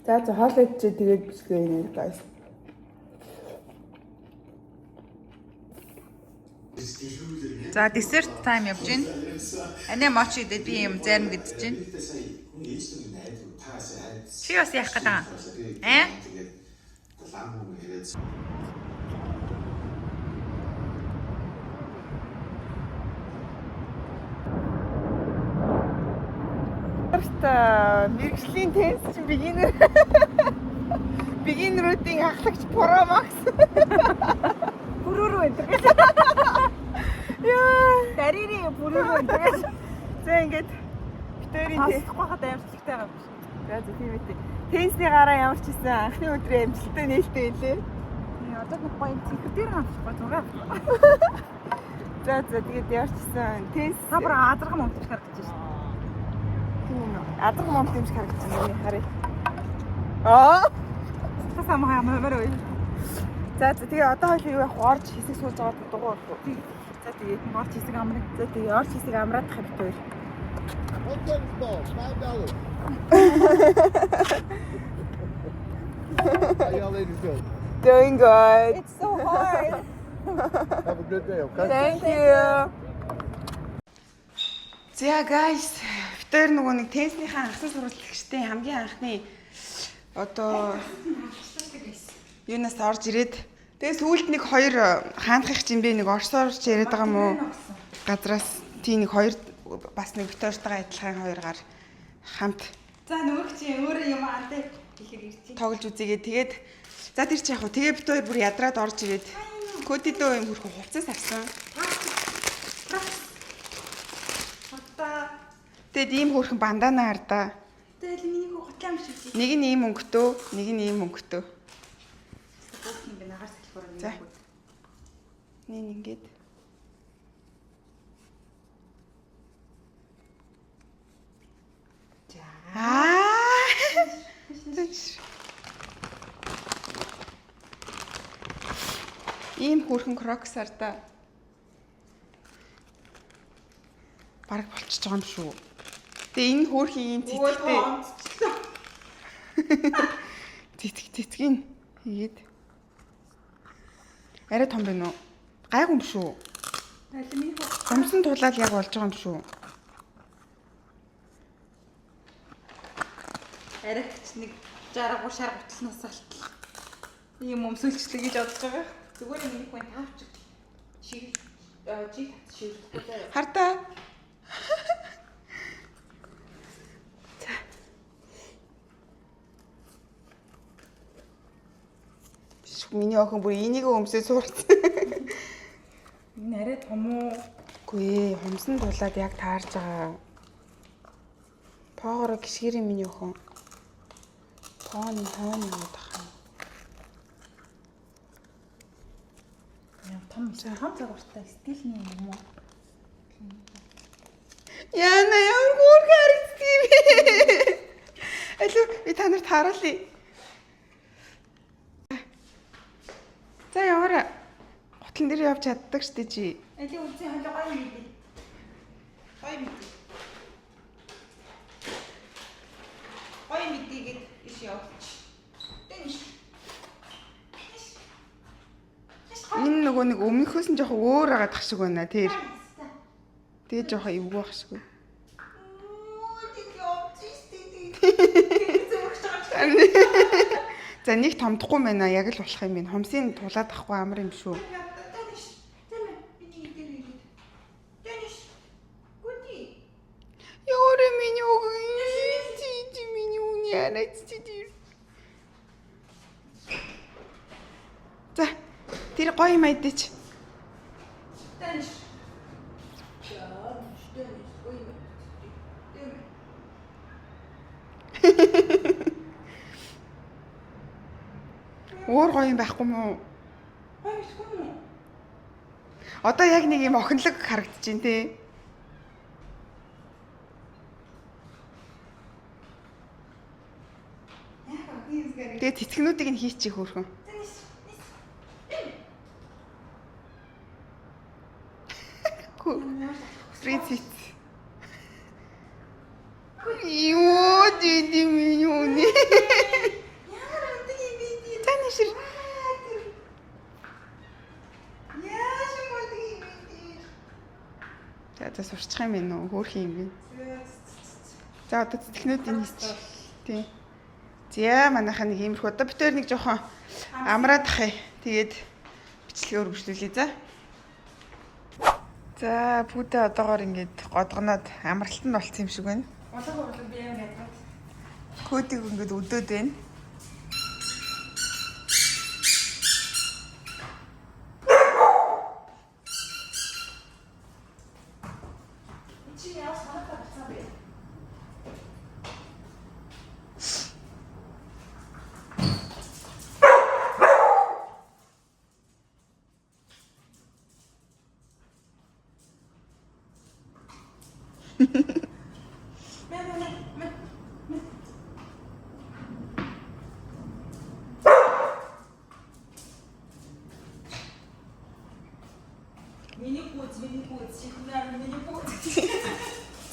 За хоол идчихээ тэгээд бичлээ нэр guys. За dessert time явж байна. Ани моч идээд би юм зарим гэдэж байна. Чи бас яах гээд байгаа? Мэргэжлийн тенс чинь бигинерүүдийн ахлагч Pro Max. Бүрөөрөө энэ. Яа, Дарири бүрөөрөө энэ. за ингээд битэрийн Хасахгүй хад амжилттай байгаа юм шиг. За тийм үү. Тенсний гараа ямар ч гэсэн анхны өдрийн амжилттай нээлттэй илээ. Одоо нэг гоё цэгэр дээр хамсахгүй зураг. За тэгээд ямар ч гэсэн тенс Та бүр азаргам өмтөж харагдаж байна. Адаг момт юм шиг харагдсан миний харъя. Аа. Тасаа мамаар үе. За тэгээ одоо хоёул юу явах орж хэсэг сууж байгаа дугуй болов. За тэгээд орч хэсэг амрах. За тэгээ орж хэсэг амраадах юм байна. Okay, ball, $5. How y'all ladies doing? Doing good. It's so hard. Have a good day, okay? Thank you. За guys, битэр нөгөө нэг тенснийхаа анхны сурвалжлагчдын хамгийн анхны одоо юунаас орж ирээд тэгээ сүүлд нэг хоёр хаанхих жимбэ нэг орсоор яриад байгаа юм уу? Газраас тий нэг хоёр бас нэг битэртайгаа адилхан хоёр гар хамт За нөгөө чи өөрөө юм аа тэ гэхээр ирчих. тоглож үзье. Тэгээд за тэр чи яг хөө тэгээ бит хоёр бүр ядраад орж ирээд көдидөө юм хөрхөн хувцас авсан. Тэгэд ийм хөрхөн бандана хардаа. Тэгэл миний готлаа юм шиг. Нэг нь ийм өнгөтөө, нэг нь ийм өнгөтөө. Бүх юм би нагаар сэлбэр За. нэг. Нин ингээд. За. Ийм хөрхөн крокс хардаа. Бараг болчихж байгаа юм шүү. Тэгээ энэ хөөрхийн ийм цэцэгтэй. Цэцгийн хийгээд. Арай том байна уу? Гайгүй юм шүү. Тэгэл миний Гомсон тулаад яг болж байгаа юм шүү. аригч нэг 60 шар готлноос алтал. Ийм өмсөлчлээ гэж бодож байгаа. Зүгээр миний хүн тавч шиг жиг шивэхгүй. Хардаа. Миний охин бүр энийг өмсөө суурсан. Энэ арай том уу? Үгүй ээ, хумсан дулаад яг таарж байгаа. Поогоро гიშгэрийн миний охин. Тоон яваад байгаа. Яа том загвартай стилний юм уу? Яна ямар гүр харагдчих. Алуу би та нарт харуулъя. За яваарай. Готлон дээр явж чаддаг штэ чи. Эли үгүй хойлоо гоё юм би. Гоё мэд. Гоё мэдгээд иш явууч. Тэнш. Энэ нөгөө нэг өмнөхөөс нь жоохон өөр агаад тах шиг байна тэр. Тэгээ жоохон эвгүй байх шиг. За нэг томдохгүй байна. Яг л болох юм байна. Хумсыг тулаад ахгүй амар юм шүү. Ёре миний яарайчдээ. За тэр гоё юм айдээч. Өөр гоё юм байхгүй мүү? Одоо яг нэг юм охинлог харагдаж байна те. Тэгээ цэцгнүүдийг нь хийчих хөөрхөн. Принцесс. Юу диди миньоны. Танишэр. За сурчих юм байна уу? Хөөх юм бэ? За одоо цэцгнүүдийг хийчих. Тий. За манайхаа нэг иймэрхүү одоо битээр нэг жоохон амраад ах. Тэгээд бичлэгээ өргөжлүүлье за. За пүүдэ одоогоор ингээд годгоноод амралтанд болцсон юм шиг байна. Улаг би юм ядгаад. Кодыг ингээд өдөөд байна. Чи яа санаатай болцсон бэ?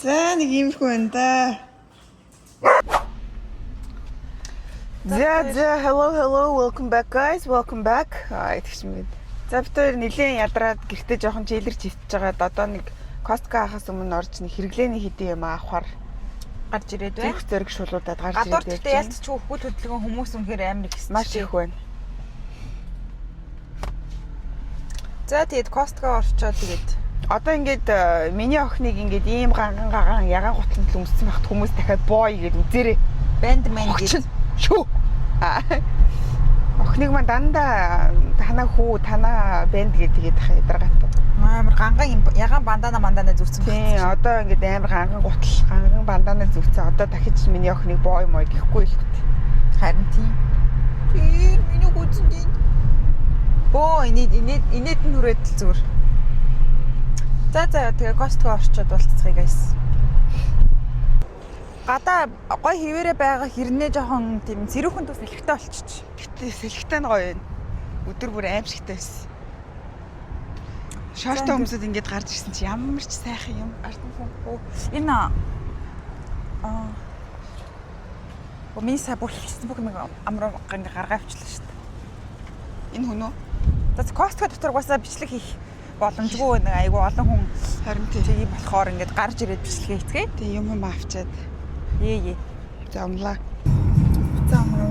За нэг иймэрхүү байна да. За hello welcome back guys welcome back. Тэгш мэд. За битээр нилээн ядраад гэртээ жоохон чийлэрч хөвтөж байгаад одоо нэг Costco ахаас өмнө орж нэг хэрэглээний хэдийн юм авахар Гарч ирээд бай. зэрэг зэрэг шуулуудад гарч Гадуур ирээд. гэхдээ ялцч хүү хөдөлгөөн хүмүүс үнэхээр амар их Маш их байна. За тэгээд Costco орчоод тэгээд Одоо ингээд миний охиныг ингээд ийм ганган ягаан гутланд л өмссөн байхад хүмүүс дахиад бой гэж үзээрэй. банд мэн гэж. Шүү. Охиныг маань дандаа танаа хүү танаа банд гэдэг тахаа ядаргатай. Амар ганган ягаан бандана зүрцэн Тий, одоо ингээд амар ганган гутал, ганган бандана зүвцэн. Одоо дахиж миний охиныг бой мой гэхгүй л хөт. Харин тийм. Миний гүцэн. Боо инээд нь хүрээд л зүгээр. За тэгээ Costco орчоод болцгоё guys. Гадаа гой хിവэрэ байгаа хэрнээ жоохон тийм цэрүүхэн тус элхтэй болчих. Гэтэ сэлхтэй нь гоё байна. Өдөр бүр аимшигтай байсан. Шорт өмсөд ингээд гарч ирсэн чи ямар ч сайхан юм. Энэ Миний бүр хэлсэн бүх юм амар ингээ гаргаа авчлаа шүү дээ. Энэ хүн үү? За Costco дотор угаасаа бичлэг хийх боломжгүй нэг айгүй олон хүн харин тийм болохоор ингээд гарч ирээд бичлэгээ хийцгээе. тийм юм авчаад. Ээ. За амлаа. За амраа.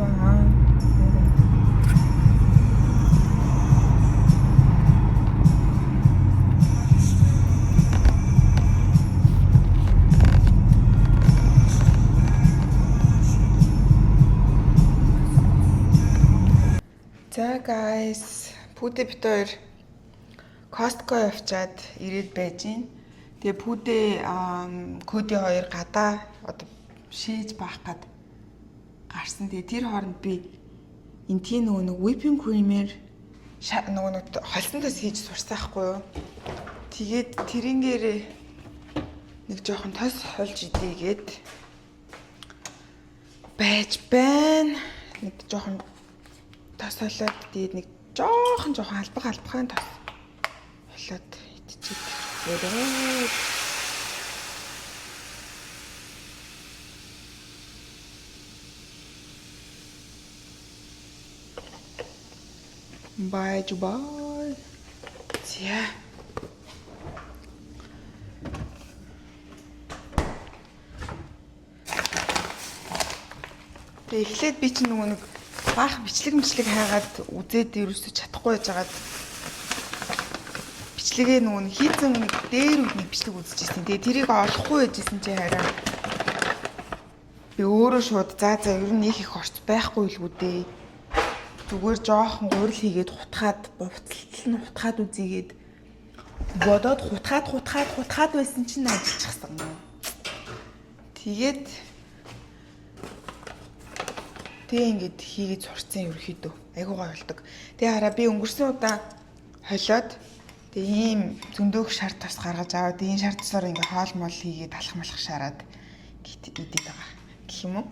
За guys, пүүдэ бит хоёр Costco явчаад ирээд байж гин. Тэгээ пүүдэ коди хоёр гадаа одоо шээж баах гад гарсан. Тэгээ тэр хооронд би энэ тийм нөгөө whipping cream-ээр нөгөө холсонтойс хийж сурсан байхгүй юу? Тэгээд тэрингээр нэг жоохон тос холж идээгээд байж байна. Нэг жоохон тос холоод тэгээд нэг жоохон албахан тос холоод идчихээ. Bye. За. Тэгээ эхлээд би чинь нөгөө нэг баах бичлэг хаагаад үзээд ерөөсөж чадахгүй байжгаад бичлэгээ нөгөө нэг хийцэн нэг дээр үнийг бичлэг үзчихсэн. Тэгээ тэрийг олохгүй байжсэн чи хараа. Би өөрөө шууд за ер нь их орц байхгүй л үү дээ. Зүгээр жоохон гурил хийгээд хутгаад буцалтал нь хутгаад үзийгээд бодоод хутгаад байсан чинь ажиллчихсан. Тэгээд ингээд хийгээд сурцсан ерөөхдөө айгуу гоё болдог. Тэгээ хараа би өнгөрсөн удаа холиод тэгээ ийм зөндөөх шар тас гаргаж аваад энэ шар тасаар ингээ хоол мол хийгээд алах малах шараад идэт байгаа гэх юм уу.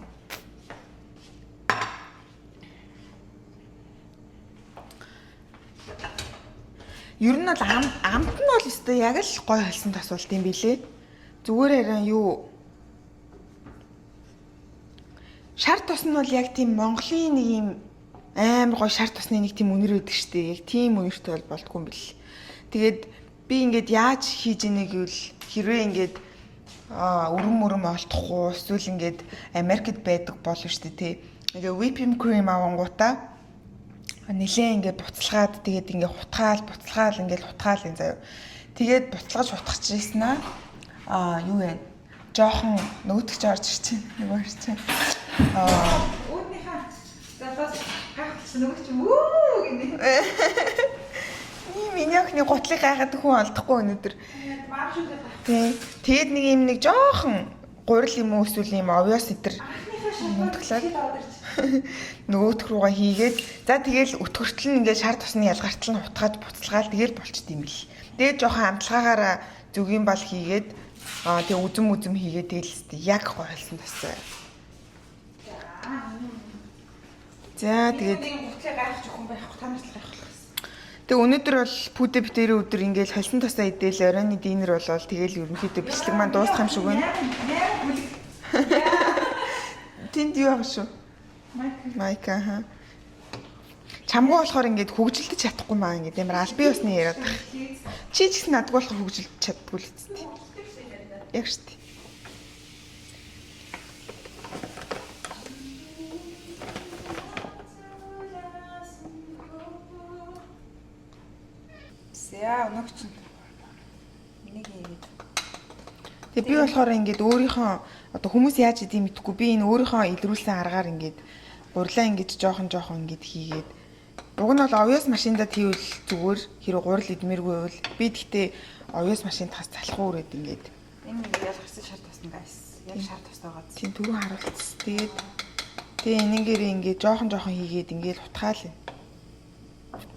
Ер нь бол амт нь бол өстой яг л гоё холсон тас болт юм билэ. Зүгээр юу шар тос нь бол яг тийм Монголын нэг юм амар гоё шар тосны нэг тийм үнэр байдаг штэ. Яг тийм үнэртэй бол болтгүй юм бэл. Тэгээд би ингээд яаж хийж ийнэ гэвэл хэрвээ ингээд өрөм олдохгүй эсвэл ингээд Америкт байдаг болно штэ тий. Ингээ whipping cream авангуудаа нэлээ ингээд буцалгаад тэгээд ингээд буцалгаал ингээд хутгаал энэ заяа. Тэгээд буцалгаж хутгachжсэн юу вэ? Жохон нөөтгч орж ирчихэв. Нөгөө ирчихэв. Өөрнийхөө залаас хаагчсан нөгөө ч үү гинэ. Миний охины гутлыг гайхаад хүн олдохгүй өнөдөр. Тэгээд нэг юм нэг жоохон гурил юм уу эсвэл юм овёс өдр нөтглээд нөгөөх рүүгээ хийгээд за тэгэл өтгөртөл нь ингээд шар тусны ялгартал нь утгааж буцалгаал тэгэл болчт юм бэл. Тэгээд жоохон амтлагаагаараа зүгийн бал хийгээд тэгээ үзэм хийгээд тэгэл яг гоё болсон тасаа. За тэгээд гутлыг гайхаж өгөх юм байхгүй та нарт гайхах болсон. Тэгээ өнөөдөр бол пүдэ битэрийн өдөр ингээд холсон тасаа идээл оройны динер болвол тэгэл ерөнхийдөө бичлэг маань дуусах юм шиг байна. Тэнд юу аа шүү? Майка хаа. Чамгүй болохоор ингээд хөгжилдөж чадахгүй маа ингээд ямар албан ёсны яриад байгаа. Чи ч гэсэн надгүй болохоор хөгжилж чаддгүй л үстэй. Яг штэ. Яа, өнөөгч нэг хийгээд. Тэгээ би болохоор ингээд өөрийнхөө одоо хүмүүс яаж идэм мэдэхгүй би энэ өөрийнхөө илрүүлсэн аргаар ингээд гурлаа ингээд жоохон ингээд хийгээд уг нь бол овёс машиндаа тийвэл зүгээр хэрэг гурил идмэргүй байвал би гэхдээ овёс машинд хас залахгүй үрээд ингээд энэ ялгарсан шар тосн гайс яг шар тос байгаа. Тийм түрүү харуулц. Тэгээ энэгээр ингээд жоохон хийгээд ингээд утгаал.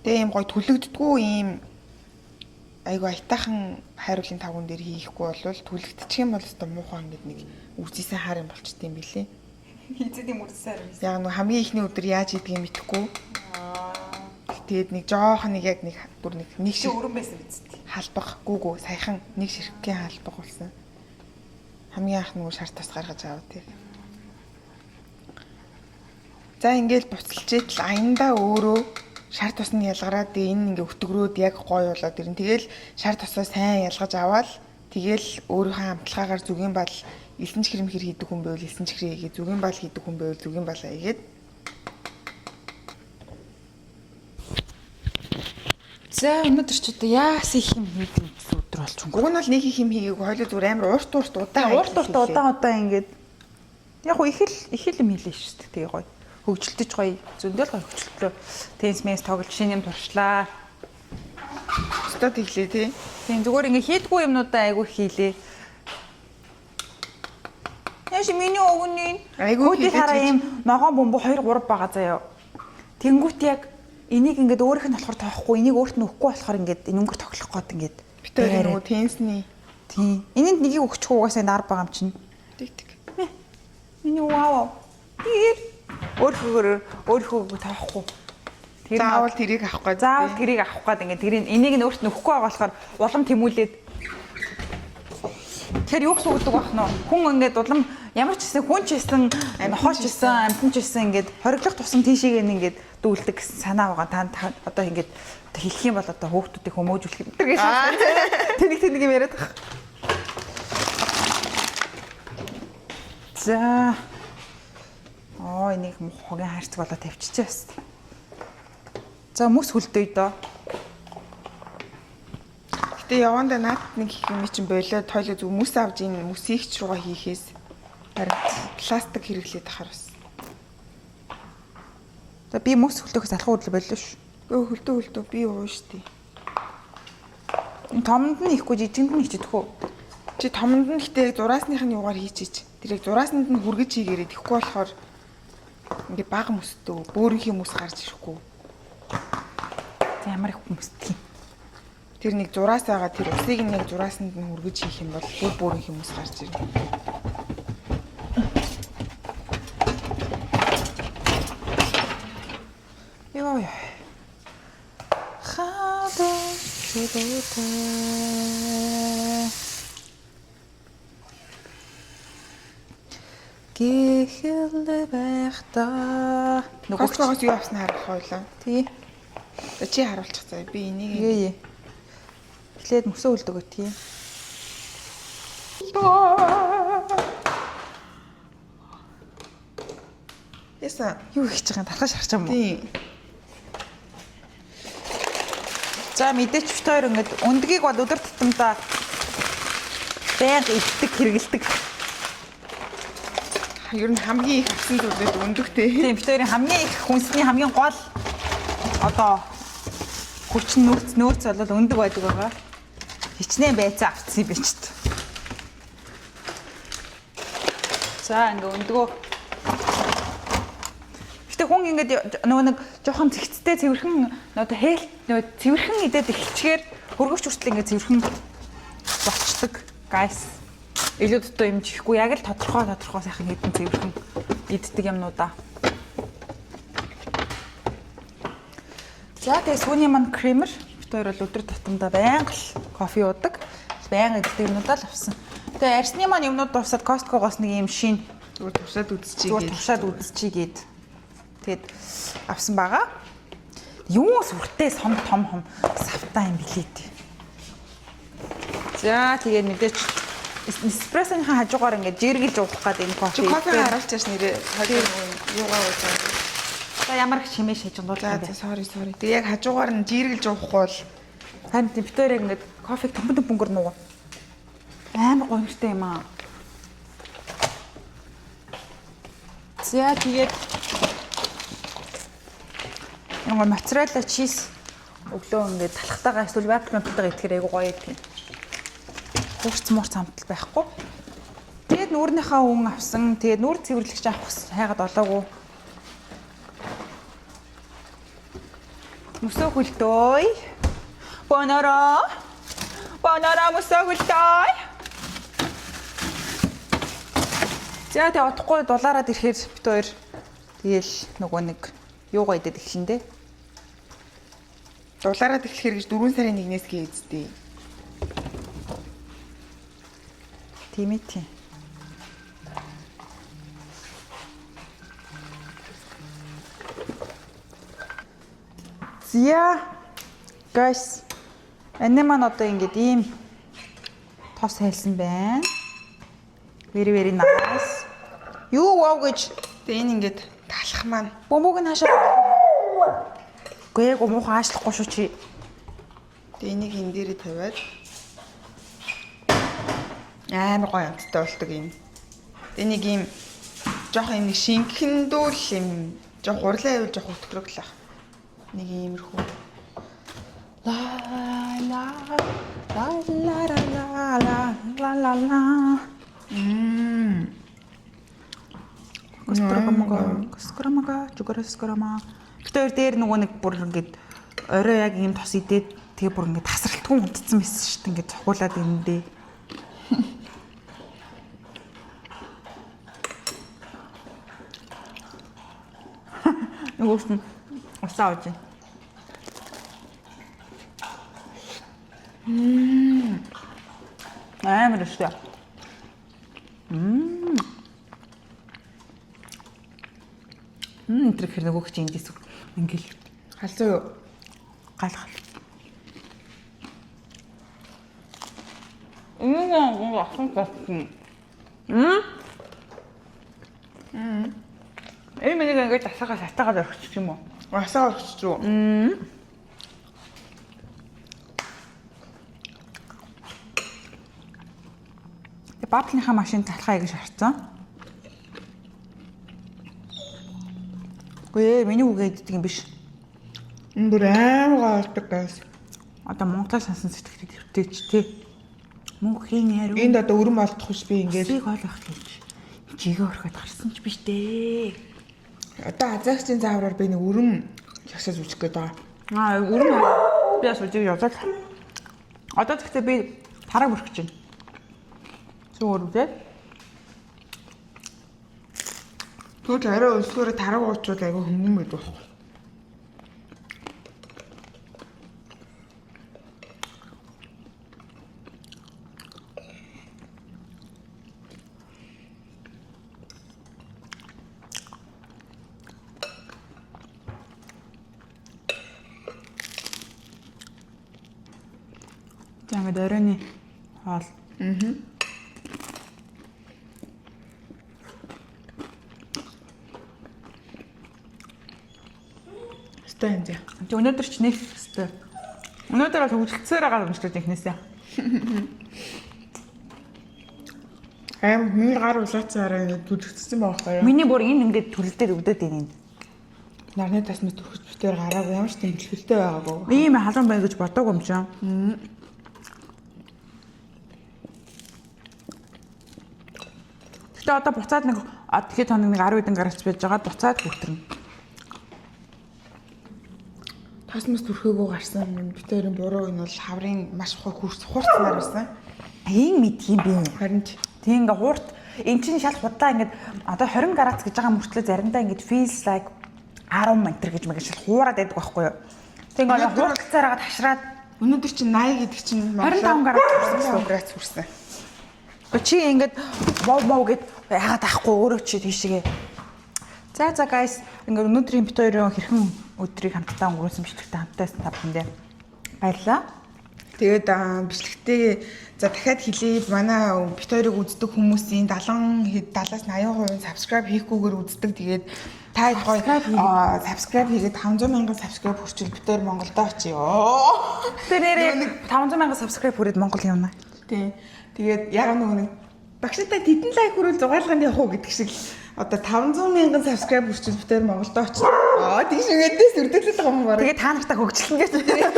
Тэгээ юм гой төлөгддгүү юм айгу айтаахан хайруулын тавган дээр хийхгүй болвол түлэгдчих юм бол өстой муухай ингээд нэг үрзийсэн хаар юм болчт юм билээ. Хийцээд юм үрзсэн хараа. Яг нэг хамгийн ихний өдөр яаж идэх юм мэдэхгүй. Тэгээд нэг жоохон нэг яг нэг бүр нэг шиг өрөн байсан биз дээ. Халбах гүүгүү саяхан нэг ширхгийн халбах болсон. Хамгийн анх нөгөө шар тас гаргаж аваа тийм. За ингээд буцалчээд л аяндаа өөрөө шар тосны ялгараад энэ ингээ өтгөрөөд яг гоё болоод ирэн. Тэгэл шар тосоо сайн ялгаж аваад тэгэл өөрийнхөө амтлагаагаар зүгийн бал элсэн чихэр хийдэг хүн байвал элсэн чихрээ хийгээд зүгийн бал хийдэг хүн байвал зүгийн бал хийгээд. За өнөөдөр ч одоо яасан их юм хийдэг өдөр болчихсон. Уг нь бол нэг их юм хийгээгүй хойлоо зүгээр амар урт удаан ингээд яг уу их л юм хийлээ шүү дээ. Тэгээ гоё. Хөгжилтөж гоё зөндөл гоё хөгжилтлөө тенс мэс тоглож шинэ юм туршлаа. Өстөд хийлээ тий. Тийм зүгээр ингээ хийдгүй юмнуудаа айгүй хийлээ. Яш миний өгнө айгүй хийлээ. Ийм ногоон бөмбө 2 3 байгаа заяа. Тэнгүүт яг энийг ингээд өөрийнх нь болохоор тоохгүй энийг өөрт нь өгөхгүй болохоор ингээд энэ өнгөр тоглох гээд ингээд битээр нөгөө тенсний тий. Энэнд нэгийг өгчихгүй угаасаа нар байгаа юм чинь. Тэг. Миний вау. Тэр өөрхөө тоохгүй. Тэр заавал тэрийг авах гээд. Заавал тэрийг авах гээд ингээд тэрийг энийг нь өөрт нь өгөхгүй байгаа болохоор улам тэмүүлээд. Тэгэхээр юу гэсэн үг гэдэг бах нь хүн ингээд улам ямар ч гэсэн хүн ч гэсэн нохооч гэсэн амтан ч гэсэн ингээд хориглох тусам тийшээгээ ингээд дүүлдэг гэсэн санаа байгаа. Та одоо ингээд хэлэх юм бол одоо хүүхдүүдийг хүмүүжүүлэх юм гэж тэнийг юм яриад байгаа. За Оо энийг хогийн хайрцаг болоо тавьчихжээ бас. За мөс хөлдөөй доо. Гэтэ явандаа наад нэг их юм чинь болоо тойлоо зүг мөс авж ийн мөсийг ч руугаа хийхээс харин пластик хэрэглээд ахаар бас. За би мөс хөлдөөхөөс алхах үйл болоо ш. Хөлдөө би ууна штий. Томд нь ихгүй жижигэнд нь хичээдэх үү? Чи томд нь гэтээ зураасных нь юугаар хийчиж. Тэр яг зураасанд нь хүргэж хийгээрээ тэхгүй болохоор ингээ бага мөстөө бөөрийнхээ мөс гарч ирэхгүй. За ямар их хүмүүстэй. Тэр нэг зураас байгаа тэр усыг нэг зураасанд нь хүргэж хийх юм бол бөөрийнхээ мөс гарч ирнэ. Йоо. Хадаа шүдөөтэй. Гэхэл байхдаа Костогоос юу авснаа харах хойлоо. тий. Чи харуулчих заа. Би энийг Ээ. Эхлээд мөсөө үлдөгөө тий. яса Юу хийж байгаа юм тархаж харах юм уу? тий. За мэдээч бит хоёр ингээд өндгийг бол өдөр тутамдаа байнга иддэг хэрэгэлдэг. Ер нь хамгийн их авсан зүйлүүд өндөгтэй. Тийм бит хоёрын хамгийн их хүнсний хамгийн гол одоо хүчин нөөц бол өндөг байдаг байгаа. Хичнээн байцаа авцсан юм биш үү? За ингээ өндгөө. Гэтэ хүн ингээд нөгөө нэг жоохон зэгцтэй цэвэрхэн одоо хээл нөгөө цэвэрхэн идээд эхэлчихээр хөргөч хүртэл ингээ цэвэрхэн болцдог. Guys. Илүү дутуу юм чихгүй яг л тодорхой сайхан хэдэн цэвэрхэн иддэг юмнуудаа. За тэгээс үүний маань кремер бит хоёр бол өдөр тутамдаа байнга л кофе уудаг. Байнга иддэг юмнуудаа л авсан. Тэгээ арсны маань юмнууд дуусаад Costco-гоос нэг юм шин Зүгээр туршаад үзчихье гээд. Тэгээд авсан байгаа. Юу сүртэй том савтаа юм билээ дээ. За тэгээд мэдээч эспрессоны хажуугаар ингээд жиргэлж уух гэдэг энэ кофе. Чи кофе харуулчихаш нэрээ. Юугаа уусан. За ямар их чимээ шийдэж дуулсан бэ? За sorry. Тэгээ яг хажуугаар нь жиргэлж уухгүй бол харин бит хоёр ингээд кофег төмбөнгөр нуу. Амар гомжтой юм аа. За тэгээд ямар моцарелла чиз өглөө ингээд талхтайгаа эсвэл вакуумтайгаа итгэхээр айгу гоё юм. Хуурц муур цамтал байхгүй. Тэгээд нүүрнийхээ өн авсан. Тэгээд нүүр цэвэрлэгч авах хайгаад олоогүй. Мөсөө хөлтөөй. Бонороо мөсөө хөлтөөй. За тэгээд утгагүй дулаараад ирэхээр бит хоёр тэгэл нөгөө нэг юугаа идээд эхлэн дээ. дулаараад эхлэхээр гэж 4 сарын 1-ээс гээзтэй. Тийм ээ тийм. Зя guys энэ маань одоо ингэж ийм тос хэлсэн байна. Very nice. Юу вау гэж Тэгээ энэ ингээд талах маань бөмбөг нь хаашаа. Гээ гомуухан аашлахгүй шүү чи. тэгээ энийг энэ дээрээ тавиад амар гоё амттай болдог юм. Тэгээ нэг юм жоохон нэг шингэндүүл юм жоох хурлаа явуул жоох өтгөрөглөх. Нэг иймэрхүү. Ла ла ла ла ла ла ла. Скоромага, жугарскорома. Тэр дээр нөгөө нэг бүр ингээд орой яг ийм тос идээд тэгээ бүр ингээд тасралтгүй унтцсан байсан шүү дээ. Ингээд цохиулаад ирэндээ. Нөгөөс нь усаа ууж. Амар өштэй. Тэр хэр нөгөөх чинь эндээс ингээл Халзуу юу? галах. Энэ асан гатын. Энэ миний ингээд асаага сатаагаад орчих юм уу? Асаа орчих шүү. Баатлынхаа машин талхаа ингэж харцсан. Гүй миний үгээд идэх юм биш. Энэ бүр амар гоолдог guys. Одоо Монгол сансан сэтгэлд төвтэйч тий. Мөнхийн яруу. Энд одоо өрөн болдох биш би ингээд. Сийг ойлгох гэж. Чигээ орхиод гарсан ч биш дээ. Одоо азаагчийн заавраар би нэг өрөн ясаж үжих гээд байгаа. Өрөн би бас үжиг яваад. Одоо тэгтээ би тараг бүрхэж байна. Зүгээр үү? Тэгвэл арай өсгөөрө тараг уучууд айгүй хөнгөн байдаг байхгүй. Тэгээд оройны хоол. Стэн зэ. Тэг өнөөдөр ч нэг хэвчтэй. Өнөөдөр бол хөвгөлцсээр байгаа юм шиг ихнээсээ. Миний гар улаацаараа түлхэгдсэн байгаа юм. Миний бүр энэ ингээд төлөлдөд өгдөөд байна. Нарны тасмас түрхэж битээр гараагүй ямар ч тэмдэглэлтэй байгаагүй. Ийм халуун бай гэж бодоагүй юм чинь. Гэтэ одоо буцаад нэг тэгэхэд хоног нэг 10 хэдэн гарагч байж байгаа буцаад хөтөрнө. Тасмас түрхээгүй гарсан битээрийн буруу энэ бол хаврын маш хурцмаар байсан. Ийм мэдхийм би. Харин ч Тэг ингээ хуурт эн чинь шал худлаа ингээд одоо 20 градус гэж байгаа мөртлөө заримдаа ингээд feels like 10 метр гэж мэгэж шал хуураад байдаг байхгүй юу. Тэг ингээ хуурцаар хагаад хашраад өнөөдөр чинь 80 гэдэг чинь 25 градус хүрсэн. Чи ингээд мов гэд яагаад ахгүй өөрөө чи тийшээ. За guys ингээд өнөөдрийн бит хоёрын хэрхэн өдрийг хамтдаа өнгөрүүлсэн бичлэгтэй хамтаасан та бүхэндээ баярлалаа. Тэгээд бичлэгтээ за дахиад хэлье манай бит хоёрыг үздэг хүмүүсийн 70-70-аас 80% subscribe хийхгүйгээр үздэг. Тэгээд та гоё subscribe хийгээд 500,000 subscribe хүрчил бит хоёр Монголд очие. Тэр нэрээ 500,000 subscribe хүрээд Монгол явна. Тий. Тэгээд яг нэг багштай тэдэн лайк хүрэл зугаалганд явах уу гэдэг шиг одоо 500,000 subscribe хүрчил бит хоёр Монголд очие. Тийш ингэдээс үрдүүлээд байгаа юм байна. Тэгээд та нартаа хөгжлөн гэж. Тэгээд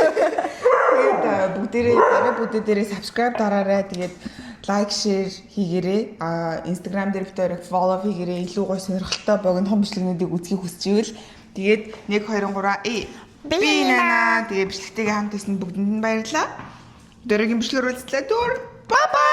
бүгдээрээ дараа бүдээрээ subscribe дараарай. Тэгээд лайк, share хийгээрэй. Instagram дээр бит хоёрыг follow хийгээрэй. Илүү гоё сонирхолтой богино бичлэгнүүдийг үзхийг хүсэж ивэл тэгээд 1 2 3 би нана тэгээд бичлэгтэйгээ хамт ирсэн бүгдэнд нь баярлалаа. Дөрөгийн бичлэг рүү үзлээ. Бай бай.